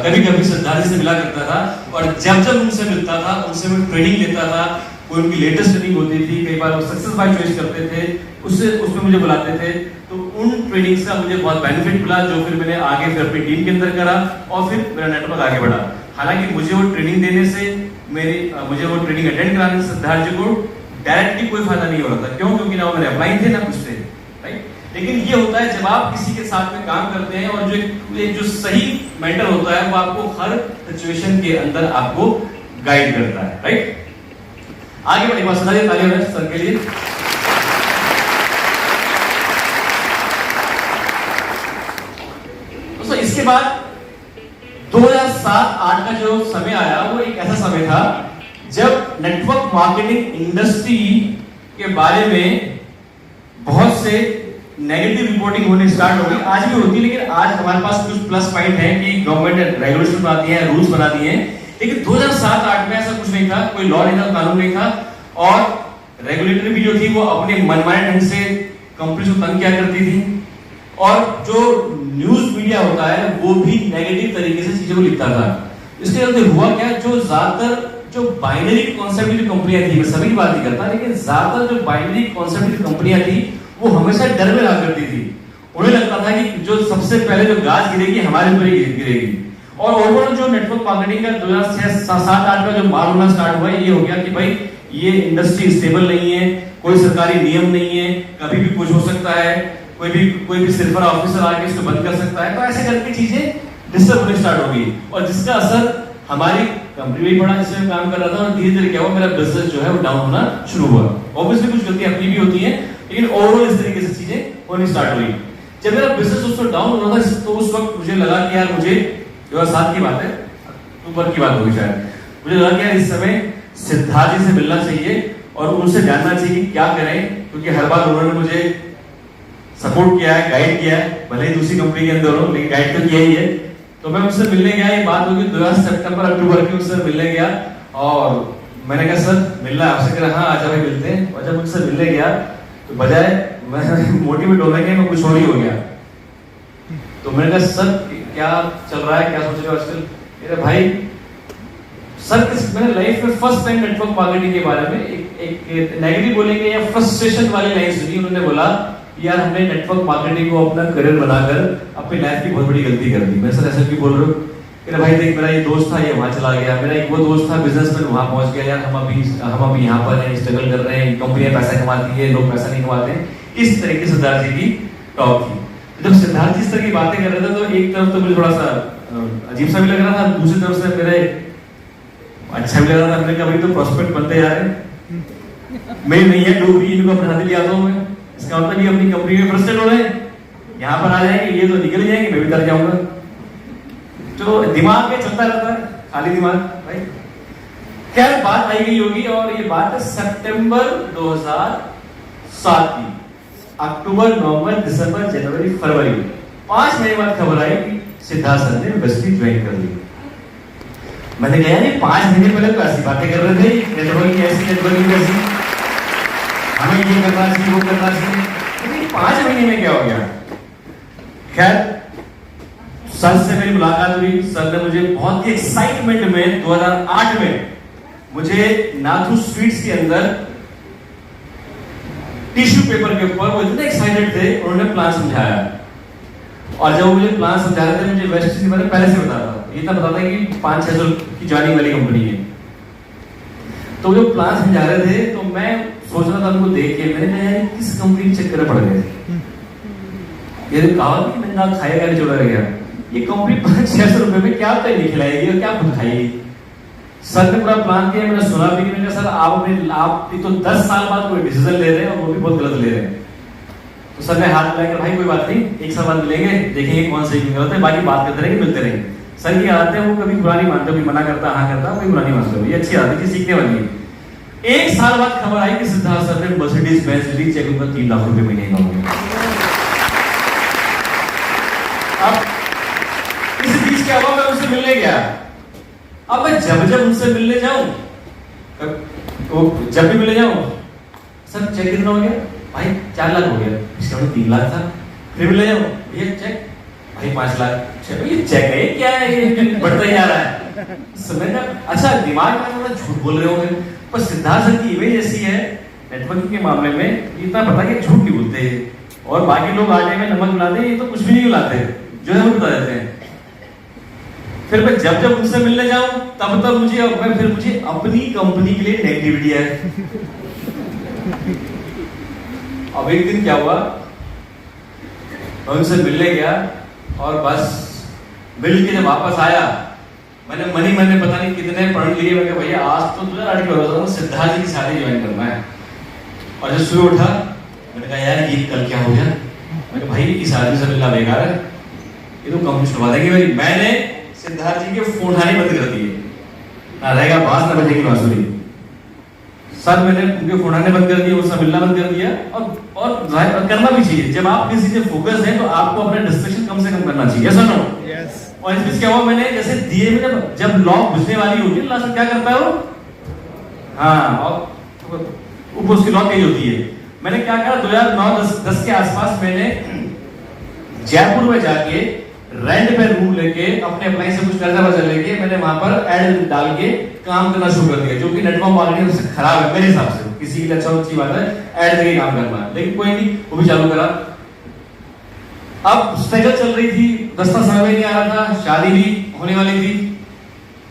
कभी कभी सिद्धार्थ जी से मिला करता था और जब जब उनसे मिलता था उनसे मैं ट्रेनिंग लेता था। कोई उनकी लेटेस्ट ट्रेनिंग होती थी, कई बार वो सक्सेस बाय चॉइस करते थे, उसमें मुझे बुलाते थे, तो उन ट्रेनिंग से मुझे बहुत बेनिफिट मिला जो फिर मैंने आगे फिर अपनी टीम के अंदर करा और फिर मेरा नेटवर्क आगे बढ़ा। हालांकि मुझे वो ट्रेनिंग देने से मुझे वो ट्रेनिंग अटेंड कराने से सिद्धार्थ जी को डायरेक्टली कोई फायदा नहीं हो रहा था। क्यों? क्योंकि ना वो मेरे अपलाइन थे ना कुछ थे, राइट। लेकिन ये होता है जब आप किसी के साथ में काम करते हैं और जो सही मेंटर होता है वो आपको हर सिचुएशन के अंदर आपको गाइड करता है, राइट। आगे बढ़े बात सुनाइए तालियां सर के लिए। दोस्तों इसके बाद 2007-8 का जो समय आया वो एक ऐसा समय था जब नेटवर्क मार्केटिंग इंडस्ट्री के बारे में बहुत से नेगेटिव रिपोर्टिंग होनी स्टार्ट हो गई। आज भी होती है, लेकिन आज हमारे पास कुछ प्लस पॉइंट है कि गवर्नमेंट रेगुलेशन बनाती है, रूल्स बनाती है। लेकिन 2007-8 में ऐसा कुछ नहीं था, कोई लॉ नहीं था, कानून नहीं था और रेगुलेटरी भी जो थी वो अपने मनमाने ढंग से कंपनी को तंग किया करती थी और जो न्यूज मीडिया होता है वो भी नेगेटिव तरीके से चीजों को लिखता था। इसके चलते हुआ क्या, जो ज्यादातर जो बाइनरी कॉन्सेप्ट की जो कंपनियां थी, मैं सभी की बात नहीं करता, लेकिन ज्यादातर जो बाइनरी कॉन्सेप्ट की कंपनियां थी वो हमेशा डर में रहा करती थी। उन्हें लगता था कि जो सबसे पहले जो गाज गिरेगी हमारे ऊपर ही गिरेगी। और ओवरऑल जो नेटवर्क मार्केटिंग का 2006-7-8 का जो मार होना स्टार्ट हुआ ये हो गया कि भाई ये इंडस्ट्री स्टेबल नहीं है, कोई सरकारी नियम नहीं है, कभी भी कुछ हो सकता है, कोई भी सिर्फरा ऑफिसर आके इसको बंद कर सकता है। तो ऐसे करके चीजें डिस्टर्ब होने स्टार्ट हो गई और जिसका असर हमारी कंपनी में पड़ा, जिसमें काम कर रहा था और धीरे धीरे क्या हुआ, मेरा बिजनेस जो है वो डाउन होना शुरू हुआ। ऑब्वियसली कुछ गलतियां अपनी भी होती हैं, लेकिन ओवरऑल इस तरीके से चीजें होनी स्टार्ट हुई। जब मेरा बिजनेस उस वक्त डाउन हो रहा था तो उस वक्त मुझे लगा कि यार मुझे 2007 की बात है, अक्टूबर की बात होगी शायद, मुझे लगा कि यार इस समय सिद्धार्थ जी से मिलना चाहिए और उनसे जानना चाहिए कि क्या करें, क्योंकि हर बार उन्होंने मुझे सपोर्ट किया है, गाइड किया है, भले ही दूसरी कंपनी के अंदर हो लेकिन गाइड तो किया ही है। तो मैं उनसे मिलने गया, ये बात होगी 2007-अक्टूबर की, उससे मिलने गया और मैंने कहा सर मिलना है आपसे। कहा हाँ आजा भाई मिलते हैं। और जब उनसे मिलने गया तो बजाय मैं मोटिवेट होने के मैं कुछ और ही हो गया। तो मैंने कहा सर क्या चल रहा है, क्या सोच रहे हो आजकल? मेरे भाई सर मैंने लाइफ में फर्स्ट टाइम नेटवर्क मार्केटिंग के बारे में एक नेगेटिव बोलेंगे या फ्रस्ट्रेशन वाली लाइन सुनी। उन्होंने बोला यार हमने नेटवर्क मार्केटिंग को अपना करियर बनाकर अपनी लाइफ की बहुत बड़ी गलती कर दी। मैं सर ऐसा क्यों बोल रहा हूँ? मेरा भाई देख, मेरा ये दोस्त था ये वहां चला गया, मेरा एक वो दोस्त था बिजनेसमैन वहां पहुंच गया, यार हम अभी यहाँ पर हैं, स्ट्रगल कर रहे हैं, कंपनियां पैसा कमाती है, लोग पैसा नहीं कमाते हैं। इस तरह की सिद्धार्थ जी की टॉक थी। जब सिद्धार्थ जी इस तरह की बातें कर रहे थे तो एक तरफ तो मुझे थोड़ा सा अजीब सा भी लग रहा था, दूसरी तरफ से मेरे अच्छा भी लग रहा था। मैंने कहा भाई तो प्रोस्पेक्ट बनते जा रहे हैं, मैं नहीं है डूबी इनको अपने साथ ले आता हूँ मैं, इसका मतलब ये अपनी कंपनी में फ्रस्ट्रेट हो रहे हैं, यहाँ पर आ जाएंगे ये तो निकल जाएंगे, मैं भी डर जाऊंगा। तो दिमाग में चलता रहता है, खाली दिमाग भाई। खैर बात आई गई होगी और ये बात है सितंबर 2007 की। अक्टूबर, नवंबर, दिसंबर, जनवरी, फरवरी 5 महीने बाद खबर आई कि सिद्धार्थ सर ने यूनिवर्सिटी ज्वाइन कर ली। मैंने कहा यार 5 महीने पहले तो ऐसी बातें कर रहे थे, नेटवर्किंग ऐसी, नेटवर्किंग ऐसी, हमें ये करना चाहिए वो करना चाहिए, लेकिन 5 महीने में क्या हो गया। खैर सर से मेरी मुलाकात हुई, सर ने मुझे बहुत ही एक्साइटमेंट में 2008 में मुझे नाथू स्वीट्स के अंदर टिश्यू पेपर के ऊपर, वो इतने एक्साइटेड थे, उन्होंने प्लान समझाया। और जब वो मुझे प्लान समझा रहे थे, मुझे वेस्ट के बारे में पहले से पता था, ये था पता था कि 500-600 की ज्वाइनिंग वाली कंपनी है। तो जो प्लान समझा रहे थे तो मैं सोच रहा था उनको देख के, मैंने कहा यार किस कंपनी के चक्कर में पड़ गए, ये कहा कि मैंने ना खाएगा नहीं छोड़ा गया, ये कंपनी 500-600 रुपए में क्या नहीं खिलाएगी और क्या खुद खाएगी। सर ने पूरा प्लान किया, मैंने सुना भी, मैंने कहा सर आप तो 10 साल बाद कोई डिसीजन ले रहे हैं और वो भी बहुत गलत ले रहे हैं। तो सर ने हाथ मिलाकर भाई कोई बात नहीं, एक साल बाद मिलेंगे, देखेंगे कौन सही गलत है, बाकी बात करते रहेंगे, मिलते रहेंगे। सर की आदत है, वो कभी बुरा नहीं मानते, कोई मना करता हाँ करता, कोई बुरा नहीं मानते, ये अच्छी आदत है, सीखने वाली है। 1 साल बाद खबर आई कि सिद्धार्थ सर ने मर्सिडीज बेंज ली, चेक उनका 3 लाख रुपए महीने का हो गया। अब इस बीच क्या हुआ, मैं उनसे मिलने गया। अब मैं जब उनसे मिलने जाऊं, जब भी मिलने जाऊं, सर चेक कितना हो गया भाई, 4 लाख हो गया, इसका 3 लाख था। फिर मिलने जाऊं, ये चेक भाई 5 लाख, ये चेक है क्या है, ये बढ़ता ही जा रहा है। समझ ना, अच्छा दिमाग में मतलब झूठ बोल रहे होंगे, पर सिद्धार्थ सर की इमेज ऐसी है नेटवर्किंग के मामले में, इतना पता कि झूठ नहीं बोलते, और बाकी लोग आटे में नमक मिलाते, ये तो कुछ भी नहीं मिलाते, जो है वो बता देते हैं। फिर मैं जब उनसे मिलने जाऊं तब मुझे अपनी कंपनी के लिए नेगेटिविटी है। अब एक दिन क्या हुआ, मैं उनसे मिलने गया और बस मिल के जब वापस आया, मैंने मन पता नहीं कितने पढ़ लिए, मैं भैया आज तो तुझे लड़की हो रहा था, सिद्धार्थ जी की शादी ज्वाइन करना है। और जब सुबह उठा, मैंने कहा यार ये कल क्या हो गया, मैंने भाई की शादी से मिलना बेकार है, ये तो कंपनी छुड़वा देंगे भाई। मैंने सिद्धार्थ जी के फोन आने बंद कर दिए, ना रहेगा बास ना बजेगी बांसुरी। सर मैंने उनके फोन आने बंद कर दिए, उनसे मिलना बंद कर दिया, और करना भी चाहिए, जब आप किसी से फोकस हैं तो आपको अपना डिस्ट्रैक्शन कम से कम करना चाहिए, ऐसा ना हो। यस। और इसमें क्या हुआ, मैंने जैसे दिए में जब लॉक बुझने वाली होती है, लास्ट में क्या करता है वो, हाँ, और ऊपर उसकी लॉक यही होती है। मैंने क्या करा, 2009-10 के आसपास मैंने जयपुर में जाके रेंट पे रूम लेके अपने अप्लाई से कुछ कर्जा वर्जा लेके मैंने वहां पर एड डाल के काम करना शुरू कर दिया, जो कि नेटवर्क मार्केटिंग से खराब है मेरे हिसाब से, किसी के लिए अच्छा अच्छी बात है एड देके काम करना, लेकिन कोई नहीं, वो भी चालू करा। अब स्ट्रगल चल रही थी, दस्ता समय नहीं आ रहा था, शादी भी होने वाली थी।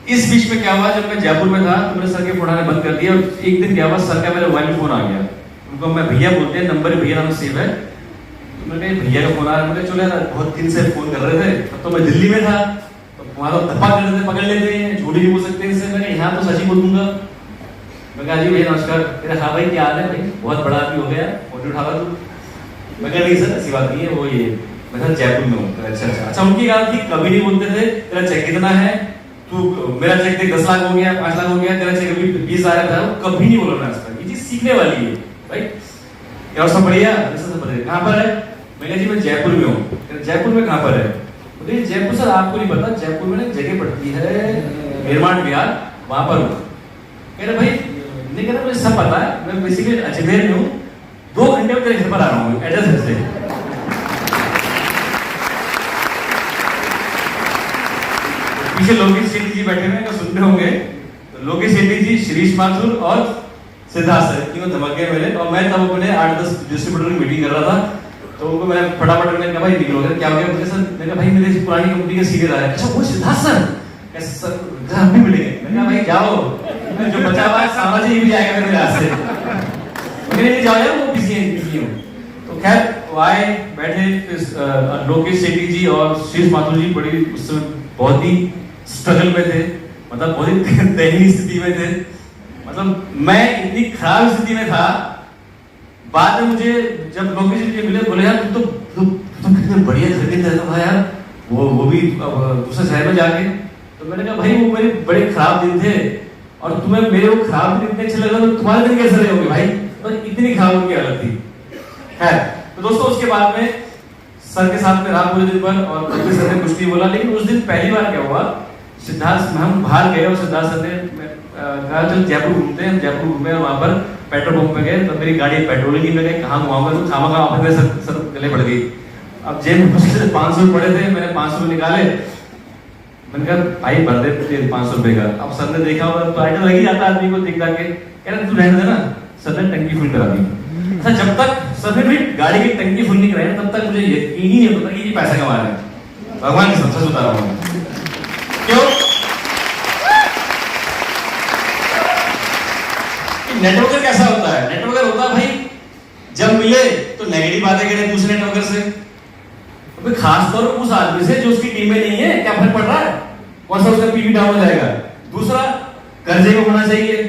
इस बीच में क्या हुआ, जब मैं जयपुर में था तो मेरे सर के फोन आने बंद कर दिया, और एक दिन क्या हुआ, सर का मेरा मोबाइल फोन आ गया, उनको मैं भैया बोलते हैं, नंबर भैया नाम सेव है, मैंने भैया का फोन आया, मुझे चलो यार बहुत दिन से फोन कर रहे थे, तब तो मैं दिल्ली में था, तो वहां तो धप्पा कर देते, पकड़ लेते हैं, झूठ नहीं बोल सकते इससे, मैंने यहाँ तो सच ही बोल दूंगा। मैं कहा जी भैया नमस्कार, मेरा हाँ भाई क्या हाल है भाई, बहुत बड़ा आदमी हो गया, फोन उठावा तू। मैं कहा नहीं सर ऐसी बात नहीं है, वो ये मैं कहा जयपुर में हूँ। अच्छा उनकी बात थी, कभी नहीं बोलते थे तेरा चेक कितना है, तू मेरा चेक देख 10 लाख हो गया, 5 लाख हो गया, तेरा चेक अभी 20 आया था, कभी नहीं बोला मैं। ये चीज सीखने वाली है राइट। और सब बढ़िया, कहाँ पर है, मैं कहा जी मैं जयपुर में हूँ। जयपुर में कहाँ पर है, बोले जयपुर सर आपको नहीं पता, जयपुर में एक जगह पड़ती है निर्माण विहार, वहां पर हूँ। कह रहे भाई नहीं, कह रहा मुझे सब पता है, मैं बेसिकली अजमेर में हूँ, 2 घंटे में तेरे घर पर आ रहा हूँ, एड्रेस से। पीछे लोकेश शेट्टी जी बैठे हुए हैं, सुन रहे होंगे, तो लोकेश शेट्टी जी, शिरीष माथुर और सिद्धार्थ सर, तीनों धमक गए मेरे। और मैं तब अपने 8-10 डिस्ट्रीब्यूटर की मीटिंग कर रहा था, तो उनको मैं फटाफट मैंने कहा भाई निकलो, क्या हो गया मुझे सर, मैंने कहा भाई मेरे पुरानी कंपनी का सीनियर आया। अच्छा वो सिद्धार्थ सर, कैसे सर घर भी मिलेंगे, मैंने कहा भाई जाओ, जो बचा हुआ है सामाजिक भी जाएगा मेरे रास्ते से, मैंने जाओ यार वो बिजी है, बिजी हूँ। तो खैर वो आए बैठे, फिर लोकेश सेठी जी और शीर्ष माथुर जी बड़ी उस समय बहुत ही स्ट्रगल में थे, मतलब बहुत ही दयनीय स्थिति में थे। मतलब मैं इतनी खराब स्थिति में था, बाद में मुझे जब लोकेश जी मिले बोले यार तुम कितने बढ़िया घर के रहता था यार, वो भी दूसरे शहर में जाके। तो मैंने कहा भाई वो मेरे बड़े खराब दिन थे और तुम्हें मेरे वो खराब दिन इतने अच्छे लगा तो तुम्हारे दिन कैसे रहे होंगे भाई, तो इतनी खराब उनकी हालत थी। है तो दोस्तों उसके बाद में सर के साथ में रहा पूरे दिन भर और पृथ्वी सर ने कुछ नहीं बोला। लेकिन उस दिन पहली बार क्या हुआ, सिद्धार्थ हम बाहर गए और सिद्धार्थ सर ने कहा चल जयपुर घूमते हैं। हम जयपुर घूमे और वहां पर पेट्रोल पंप पे गए, तो मेरी गाड़ी पेट्रोल ही नहीं लगे, कहाँ घुमाऊंगा, तो खामा खामा अपने सर गले पड़ गई। अब जेब में मुश्किल से 500 पड़े थे, मैंने 500 निकाले, मैंने कहा भाई भर दे 500 रुपए का। अब सर ने देखा और तो आइटम लग ही जाता आदमी को देख के, कह रहे तू रहने देना, सर ने टंकी फुल करा दी। अच्छा जब तक सर ने भी गाड़ी की टंकी फुल नहीं कराई तब तक मुझे यकीन ही नहीं होता कि ये पैसा कमा रहे हैं। भगवान की सबसे बता रहा हूँ क्यों, नेटवर्कर कैसा होता है, नेटवर्कर होता है भाई जब मिले तो नेगेटिव बातें करें दूसरे नेटवर्कर से, तो खासतौर पर उस आदमी से जो उसकी टीम में नहीं है, क्या फर्क पड़ रहा है, कौन सा उसका पीवी डाउन हो जाएगा। दूसरा कर्जे को होना चाहिए।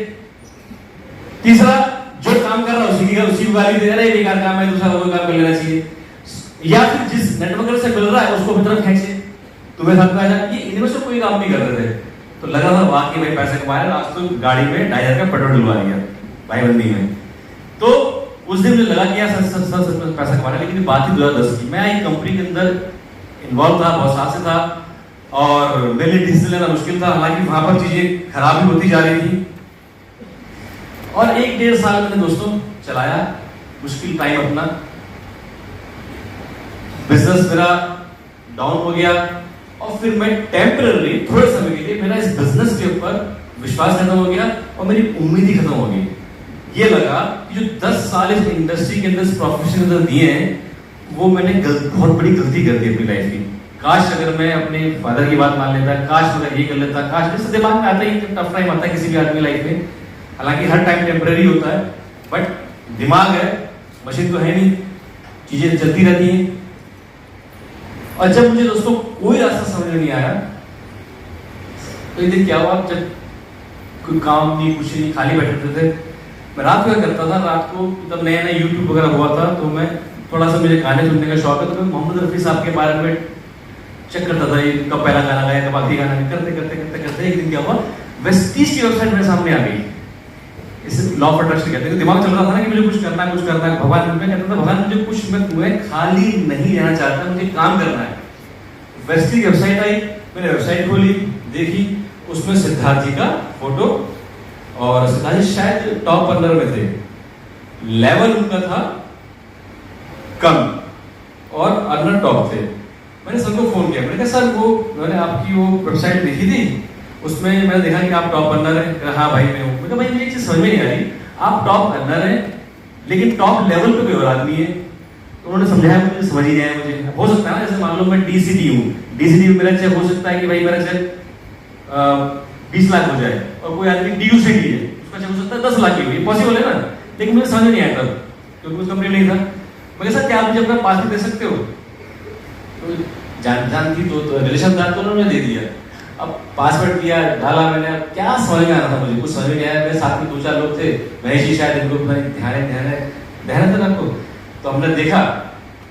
तीसरा जो काम कर रहा है उसी को गाली दे रहा है, बेकार काम है, दूसरा वो काम कर लेना चाहिए। या फिर जिस नेटवर्कर से मिल रहा है उसको अपनी तरफ खींचे, तुम्हें समझ में आ जाए कि इनमें से कोई काम नहीं कर रहे थे। तो लगा था वाकई भाई पैसे कमाया, आज तो गाड़ी में 2,500 का पेट्रोल डलवा दिया भाई बंदी में। तो उस दिन मुझे लगा कि यार सच पैसा कमा रहा है। लेकिन बात ही 2010 की, मैं एक कंपनी के अंदर इन्वॉल्व था, बहुत साल से था और मेरे लिए डिसीजन लेना मुश्किल था, हालांकि वहां पर चीजें खराब भी होती जा रही थी। और 1-1.5 साल मैंने दोस्तों चलाया, मुश्किल टाइम अपना, बिजनेस मेरा डाउन हो गया और फिर मैं टेम्पररी थोड़े समय के लिए मेरा इस बिजनेस के ऊपर विश्वास खत्म हो गया और मेरी उम्मीद ही खत्म हो गई। ये लगा कि जो 10 साल इस इंडस्ट्री के अंदर, इस प्रोफेशन के अंदर दिए हैं, वो मैंने बहुत बड़ी गलती कर दी अपनी लाइफ की। काश अगर मैं अपने फादर की बात मान लेता, काश अगर ये कर लेता, काश इस दिमाग में आता ही टफ टाइम आता है किसी भी आदमी लाइफ में, हालांकि हर टाइम टेम्पररी होता है, बट दिमाग है, मशीन तो है नहीं, चीजें चलती रहती हैं। और जब मुझे दोस्तों कोई रास्ता समझ में नहीं आया, तो एक दिन क्या हुआ, जब कोई काम नहीं कुछ नहीं, खाली बैठे थे, मैं रात को क्या करता था, रात को तब नया नया यूट्यूब वगैरह हुआ था, तो मैं थोड़ा सा मुझे गाने सुनने का शौक है, तो मैं मोहम्मद रफी साहब के बारे में चेक करता था, ये कब पहला गाना गाया, कब आखिरी गाना, करते करते करते करते एक दिन क्या हुआ, वेस्टीज की वेबसाइट मेरे सामने आ गई। इसे लॉ ऑफ अट्रैक्शन कहते हैं। दिमाग चल रहा था ना कि मुझे कुछ करना है, भगवान में कहता था भगवान मुझे कुछ, मैं तुम्हें खाली नहीं रहना चाहता, मुझे काम करना है। वेस्टीज की वेबसाइट आई, मैंने वेबसाइट खोली, देखी, उसमें सिद्धार्थ जी का फोटो और सिद्धार्थ जी शायद टॉप 15 में थे, लेवल उनका था कम और अर्नर टॉप थे। मैंने सर को फोन किया, मैंने कहा सर वो मैंने आपकी वो वेबसाइट देखी थी, उसमें मैंने देखा कि आप टॉप अर्नर हैं। हाँ भाई मैं हूँ। मैंने कहा भाई मुझे एक चीज समझ में नहीं आ रही, आप टॉप अर्नर हैं लेकिन टॉप लेवल पे कोई और आदमी है। तो उन्होंने समझाया, मुझे समझ ही नहीं आया। मुझे हो सकता है ना, जैसे मान लो मैं डीसीडी हूँ, डीसीडी में मेरा चेक हो सकता है कि भाई मेरा चेक 20 लाख हो जाए और कोई आदमी डीयूसीडी है, उसका चेक हो सकता है 10 लाख की, हुई पॉसिबल है ना। लेकिन मुझे समझ नहीं आया तब, क्योंकि उस कंपनी नहीं था। मैं सर क्या आप मुझे अपना पासबुक दे सकते हो? तो जान थी तो रिलेशन था, तो उन्होंने दे दिया। अब पासवर्ड दिया, डाला मैंने, अब क्या समझ में आ रहा था, मुझे कुछ समझ में नहीं आया। मेरे साथ में 2-4 लोग थे, महेश जी शायद, इनको ध्यान था आपको। तो हमने देखा,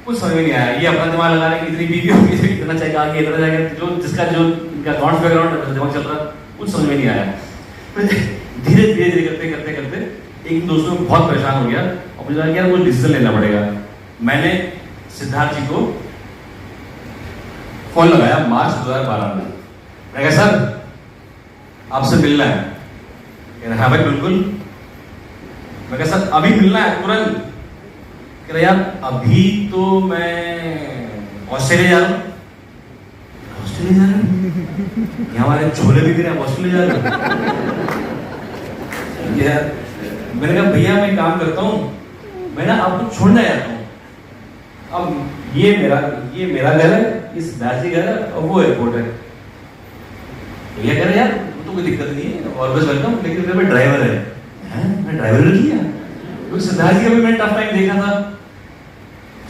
कुछ समझ में नहीं आया, ये अपना दिमाग लगा रहे हैं, इतनी बीवी होगी, इतना चाहिए आगे, इतना जाएगा, जो जिसका जो इनका अकाउंट बैकग्राउंड दिमाग चल रहा, कुछ समझ में नहीं आया। धीरे धीरे करते करते करते एक दोस्तों में बहुत परेशान हो गया और मुझे लगा यार वो डिसीजन लेना पड़ेगा। मैंने सिद्धार्थ जी को फोन लगाया मार्च 2012 में। मैं कहा सर आपसे मिलना है। कह रहे हाँ भाई बिल्कुल। मैं कहा सर अभी मिलना है तुरंत। कह रहे यार अभी तो मैं ऑस्ट्रेलिया जा रहा हूँ। ऑस्ट्रेलिया जा रहा हूँ? यहाँ हमारे छोले भी गिरे, ऑस्ट्रेलिया जा रहा हूँ। यार मैंने कहा भैया मैं काम करता हूँ, मैं ना आपको छोड़ना चाहता हूँ। अब ये मेरा घर है, इस दासी घर है और वो एयरपोर्ट है। भैया कह रहे यार वो तो कोई दिक्कत नहीं है, ऑलवेज वेलकम, लेकिन मेरे ड्राइवर है। मैं ड्राइवर रख लिया, क्योंकि सिद्धार्थ जी का भी मैंने टफ टाइम देखा था।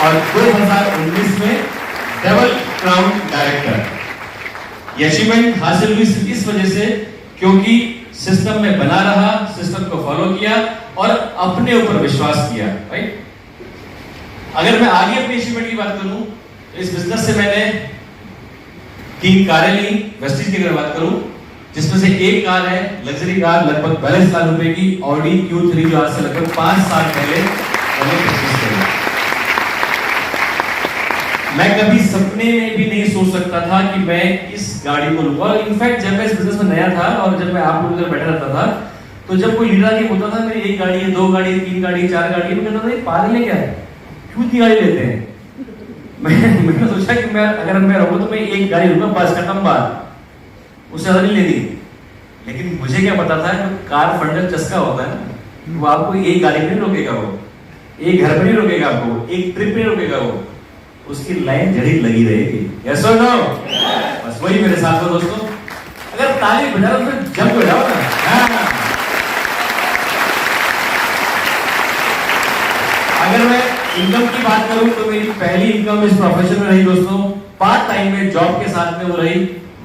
और 2019 में डबल क्राउन डायरेक्टर। ये अचीवमेंट हासिल हुई सिर्फ इस वजह से क्योंकि सिस्टम में बना रहा, सिस्टम को फॉलो किया और अपने ऊपर विश्वास किया। राइट, अगर मैं आगे अपनी अचीवमेंट की बात करूं तो इस बिजनेस से मैंने 3 कारें ली। वेस्टीज की अगर बात करूं, जिसमें से एक कार है लग्जरी कार, लगभग 42 लाख रुपए की ऑडी Q3, जो आज से लगभग 5 साल पहले मैंने परचेज करी। मैं कभी सपने में भी नहीं सोच सकता था कि मैं इस गाड़ी को लूंगा। इनफैक्ट जब मैं इस बिजनेस में नया था और जब मैं आप लोगों के बैठा रहता था, तो जब कोई लीडर आके बोलता था मेरी 1 गाड़ी है, 2 गाड़ी है, 3 गाड़ी है, 4 गाड़ी है, मैं कहता था ये पागल है क्या है, क्यों इतनी गाड़ी लेते हैं। मैंने सोचा कि मैं अगर मैं रहूंगा तो मैं 1 गाड़ी लूंगा, बस खत्म बात, उससे ज्यादा नहीं लेनी। लेकिन मुझे क्या पता था कि कार फंडल चस्का होता है ना, वो आपको एक गाड़ी में नहीं रोकेगा, वो एक घर पे नहीं रोकेगा, आपको एक ट्रिप में रोकेगा, वो उसकी लाइन जड़ी लगी रहेगी। यस और नो? बस वही मेरे साथ हो दोस्तों। अगर ताली बजा रहे हो तो जम हो जाओ ना। अगर मैं इनकम की बात करूं तो मेरी पहली इनकम इस प्रोफेशन में रही दोस्तों, पार्ट टाइम में जॉब के साथ में वो रही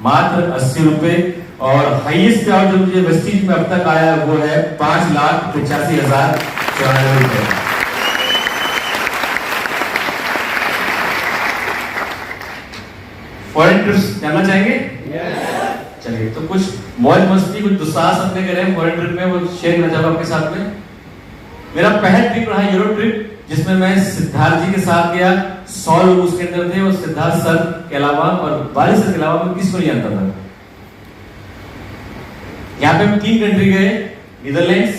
मात्र 80 रुपए, और हाईएस्ट पेआउट जो मुझे वेस्टीज में अब तक आया वो है 5,85,094 रुपए। फॉरेन ट्रिप्स जानना चाहेंगे? चलिए, तो कुछ मौज मस्ती, कुछ दुस्साहस अपने करें फॉरेन ट्रिप में, वो शेयर करना चाहूंगा आपके साथ में। मेरा पहला ट्रिप रहा यूरोप ट्रिप, जिसमें मैं सिद्धार्थ जी के साथ गया। 100 लोग उसके अंदर थे, और सिद्धार्थ सर के अलावा और बारिश सर के अलावा मैं किसी को नहीं जानता था। यहाँ पे हम 3 कंट्री गए, नीदरलैंड्स,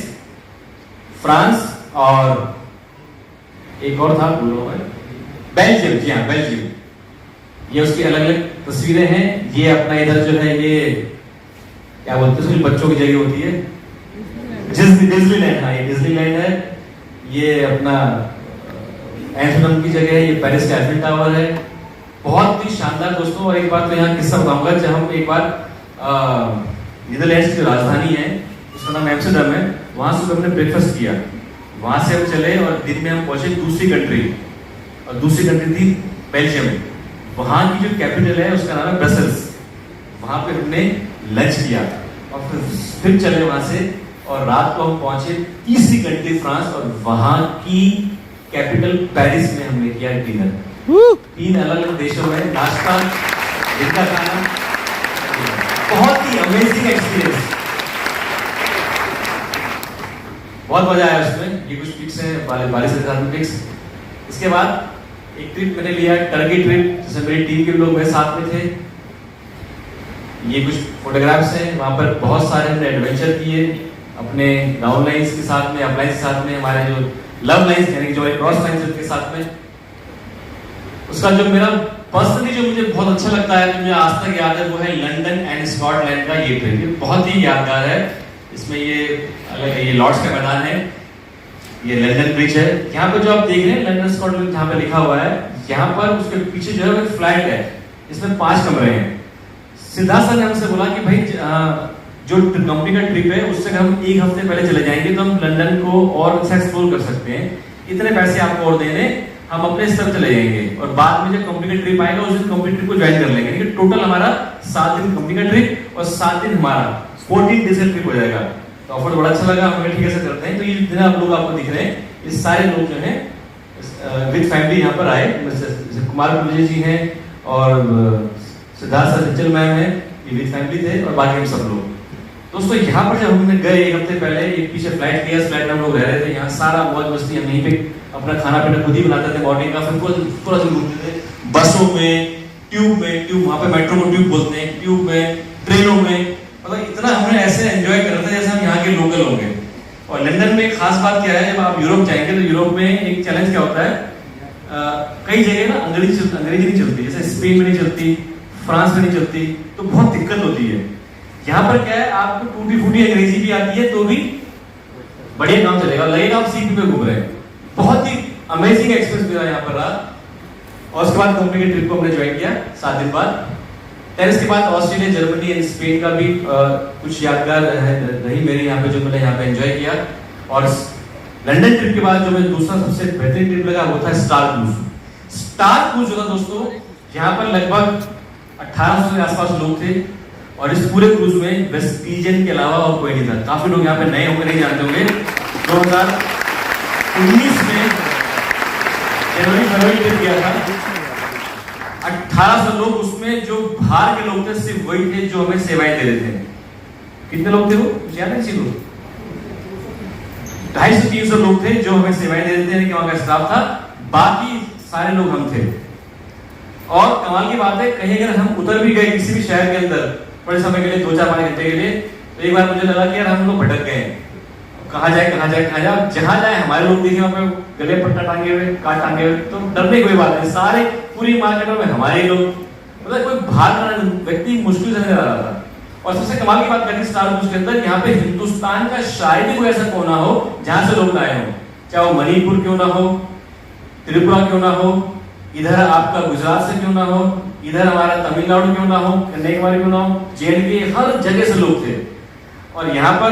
फ्रांस और एक और था, बेल्जियम। जी हाँ, बेल्जियम। ये उसकी अलग अलग तस्वीरें हैं। ये अपना इधर जो है, ये क्या बोलते हैं, बच्चों की जगह होती है, डिज्नीलैंड। हाँ, ये डिज्नीलैंड है। ये अपना एम्स्टर्डम की जगह है, ये पेरिस का एफिल टावर है। बहुत ही शानदार दोस्तों। और एक बात तो यहाँ किस्सा बताऊंगा, जब हम एक बार नीदरलैंड्स की राजधानी है, उसका नाम एम्स्टर्डम है, वहां से हमने ब्रेकफास्ट किया। वहां से हम चले और दिन में हम पहुंचे दूसरी कंट्री, और दूसरी कंट्री थी बेल्जियम। वहां की जो कैपिटल है उसका नाम है ब्रसेल्स। वहां पे हमने लंच किया और फिर चले वहां से, और रात को हम पहुंचे तीसरी कंट्री फ्रांस, और वहां की कैपिटल पेरिस में हमने किया डिनर। 3 अलग अलग देशों में नाश्ता, दिन का खाना, बहुत ही अमेजिंग एक्सपीरियंस, बहुत मजा आया उसमें। ये कुछ पिक्स हैं बारिश के साथ में पिक्स। इसके बाद एक ट्रिप मैंने लिया, टर्की ट्रिप, जिसमें मेरी टीम के लोग मेरे साथ में थे। ये कुछ फोटोग्राफ्स हैं। वहां पर बहुत सारे हमने एडवेंचर किए अपने डाउन लाइन्स के साथ में, अप लाइन्स के साथ में, हमारे जो लव लाइन्स यानी जो क्रॉस लाइन्स के साथ में। उसका जो मेरा पर्सनली जो मुझे बहुत अच्छा लगता है, मुझे आज तक याद है, वो है लंदन एंड स्कॉटलैंड का ये ट्रिप। ये बहुत ही यादगार है। इसमें ये लॉर्ड्स का मैदान है, ये लंदन ब्रिज है। यहाँ पे जो आप देख रहे हैं लंदन स्कॉटलैंड जहाँ पे लिखा हुआ है, यहाँ पर उसके पीछे जो है वो फ्लैट है, इसमें 5 कमरे हैं। सिद्धार्थ सर ने हमसे बोला कि भाई जो कंपनी का ट्रिप है उससे अगर हम 1 हफ्ते पहले चले जाएंगे तो हम लंदन को और अच्छा एक्सप्लोर कर सकते हैं। इतने पैसे आपको और देने, हम अपने स्तर चले जाएंगे, और बाद में जब कंपनी का ट्रिप आएगा उस दिन कंपनी ट्रिप को ज्वाइन कर लेंगे। लेकिन टोटल हमारा 7 दिन कंपनी का ट्रिप और 7 दिन हमारा 14 डेज का ट्रिप हो जाएगा। तो ऑफर बड़ा अच्छा लगा, हमें ठीक ऐसे करते हैं। तो ये जितने आप लोग आपको दिख रहे हैं, ये सारे लोग जो हैं विद फैमिली यहाँ पर आए। कुमार पुलिस जी हैं और सिद्धार्थ सर निचल मैम है, ये विद फैमिली थे, और बाकी हम सब लोग। दोस्तों यहाँ पर जब हमने गए 1 हफ्ते पहले, एक पीछे फ्लैट लिया, फ्लैट में हम लोग रह रहे थे। यहाँ सारा मौज मस्ती, हम यहीं पे अपना खाना पीना खुद ही बनाते थे मॉर्निंग का। फिर पूरा दिन घूमते थे बसों में, ट्यूब वहाँ पे मेट्रो को ट्यूब बोलते हैं, ट्यूब में, ट्रेनों में। मतलब इतना हमने ऐसे एंजॉय कर रहे थे जैसे हम यहाँ के लोकल होंगे। और लंदन में एक खास बात क्या है, जब आप यूरोप जाएंगे तो यूरोप में एक चैलेंज क्या होता है, कई जगह ना अंग्रेजी नहीं चलती, जैसे स्पेन में नहीं चलती, फ्रांस में नहीं चलती, तो बहुत दिक्कत होती है। यहाँ पर क्या है, आपको टूटी फूटी अंग्रेजी भी आती है तो भी बढ़िया काम चलेगा, लगेगा आप सीट पे घूम रहे हैं। बहुत ही अमेजिंग एक्सपीरियंस मेरा यहाँ पर रहा। और उसके बाद कंपनी के ट्रिप को हमने ज्वाइन किया 7 दिन बाद। फिर इसके बाद ऑस्ट्रेलिया, जर्मनी एंड स्पेन का भी कुछ यादगार रही मेरे यहाँ पे, जो मैंने यहाँ पे एंजॉय किया। और लंदन ट्रिप के बाद जो मुझे दूसरा सबसे बेहतरीन ट्रिप लगा वो था स्टार क्रूज। स्टार क्रूज जो था दोस्तों, यहाँ पर लगभग 1800 के आसपास लोग थे और इस पूरे क्रूज में वेस्टपीजियन के अलावा और कोई नहीं था। काफी लोग यहाँ पे नए होंगे, नहीं जानते होंगे। 2019 में जनवरी फरवरी में किया था। 1800 लोग, उसमें जो बाहर के लोग थे सिर्फ वही थे जो हमें सेवाएं दे रहे थे। कितने लोग थे वो? ज्यादा नहीं, 250-300 लोग थे जो हमें सेवाएं दे रहे थे, कि वहां का स्टाफ था। बाकी सारे लोग हम थे। और कमाल की बात है, कहीं अगर हम उतर भी गए किसी भी शहर के अंदर बड़े समय के लिए, 2-4-5 घंटे के लिए, तो एक बार मुझे लगा कि यार हम लोग भटक गए हैं, कहाँ जाए कहाँ जाए कहाँ जाए। जहां जाए हमारे लोग देखे वहां पे गले पट्टा टांगे हुए, काट टांगे हुए, तो डरने की कोई बात नहीं। सारे पूरी मार्केट में हमारे लोग, मतलब कोई बाहर का व्यक्ति मुश्किल से नजर आ रहा था। और सबसे कमाल की बात करी स्टार क्रूज के अंदर, यहाँ पे हिंदुस्तान का शायद ही कोई ऐसा कोना हो जहां से लोग आए हो, चाहे वो मणिपुर क्यों ना हो, त्रिपुरा क्यों ना हो, इधर आपका गुजरात से क्यों ना हो, इधर हमारा तमिलनाडु क्यों ना हो, कन्याकुमारी क्यों ना हो, जेएनके, हर जगह से लोग थे। और यहाँ पर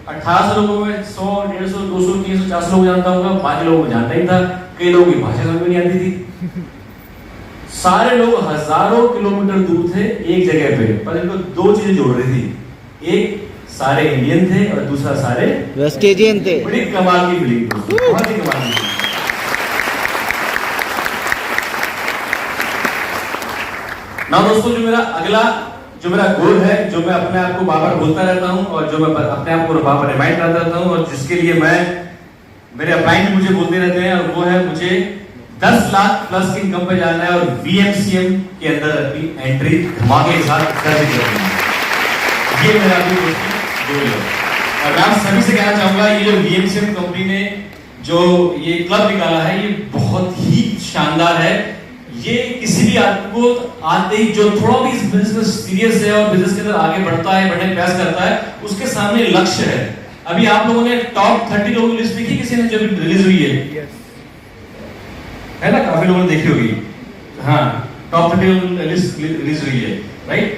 1800 लोगों में 100, 150, 200, 300, 400 लोग जानता होगा, बाकी लोगों को जानता ही था। कई लोगों की भाषा समझ में नहीं आती थी। सारे लोग हजारों किलोमीटर दूर थे एक जगह पे, पर इनको दो चीजें जोड़ रही थी। एक, सारे इंडियन थे, और दूसरा सारे वेस्टेजियन थे। बड़ी कमाल की फीलिंग, बहुत ही कमाल की। ना दोस्तों, जो मेरा गोल है, जो मैं अपने आप को बार-बार बोलता रहता हूं और जो मैं अपने आप को बार-बार रिमाइंड करता रहता हूं, और जिसके लिए मेरे अपलाइंट मुझे बोलते रहते हैं, और वो है मुझे 10 लाख प्लस की इनकम पे जाना है और VMCM के अंदर अपनी एंट्री धमाके के साथ दर्ज करनी है। ये मेरा भी गोल है। और मैं आप सभी से कहना चाहूंगा, ये जो VMCM कंपनी ने जो ये क्लब निकाला है, ये बहुत ही शानदार है। ये किसी भी आदमी को आते ही जो थोड़ा भी इस बिजनेस सीरियस है और बिजनेस के अंदर आगे बढ़ता है, बढ़ने प्रयास करता है, उसके सामने लक्ष्य है। अभी आप लोगों ने टॉप 30 लोगों की लिस्ट देखी किसी ने, जो रिलीज हुई है ना? काफी लोगों ने देखी होगी। हाँ, टॉप 30 लिस्ट रिलीज हुई है, राइट?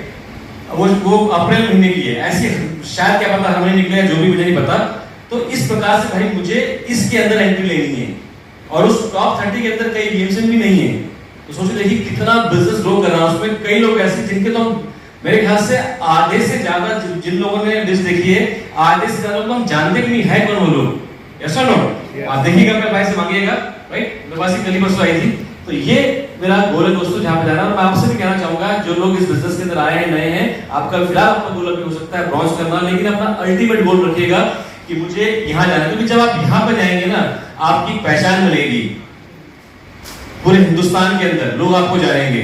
वो अप्रैल महीने की है। ऐसी शायद क्या पता हमें निकले, जो भी मुझे नहीं पता। तो इस प्रकार से भाई मुझे इसके अंदर एंट्री लेनी है, और उस टॉप 30 के अंदर कई VMCM भी नहीं है। तो सोचिए, देखिए कितना बिजनेस ग्रो कर रहा है। उसमें कई लोग ऐसे जिनके तो मेरे ख्याल से आधे से ज्यादा, जिन लोगों ने लिस्ट देखी है, आधे से ज्यादा लोग हम जानते भी नहीं है कौन वो लोग। ऐसा नो आप देखिएगा, अपने भाई से मांगिएगा, राइट? मेरे पास कल ही परसों आई थी। तो ये मेरा गोल है दोस्तों, जहां पे जाना। और मैं आपसे भी कहना चाहूंगा, जो लोग इस बिजनेस के अंदर आए हैं, नए हैं, आपका फिलहाल आपका गोल भी हो सकता है ब्रॉन्ज करना, लेकिन अपना अल्टीमेट गोल रखिएगा कि मुझे यहाँ जाना है। क्योंकि जब आप यहाँ पर जाएंगे ना, आपकी पहचान मिलेगी पूरे हिंदुस्तान के अंदर, लोग आपको जानेंगे,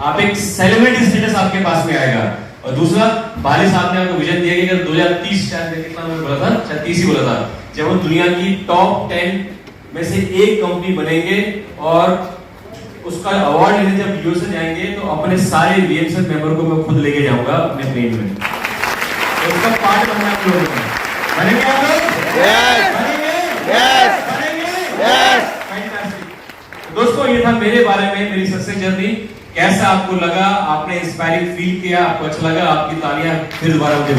आप एक सेलिब्रिटी स्टेटस आपके पास में आएगा। और दूसरा, बाली साहब ने आपको विजन दिया कि अगर 2030 शायद कितना मैंने बोला था, शायद 30 ही बोला था, जब हम दुनिया की टॉप 10 में से एक कंपनी बनेंगे और उसका अवार्ड लेने जब यूएस से जाएंगे, तो अपने सारे VMCM मेंबर को मैं खुद लेके जाऊंगा अपने प्लेन में। तो उसका पार्ट बनना आप लोगों को बनेंगे, आप लोग? Yes, yes, yes. दोस्तों, ये था मेरे बारे में, मेरी सक्सेस जर्नी। कैसा आपको लगा? आपने इंस्पायरिंग फील किया? आपको अच्छा लगा? आपकी तालियां फिर दोबारा मुझे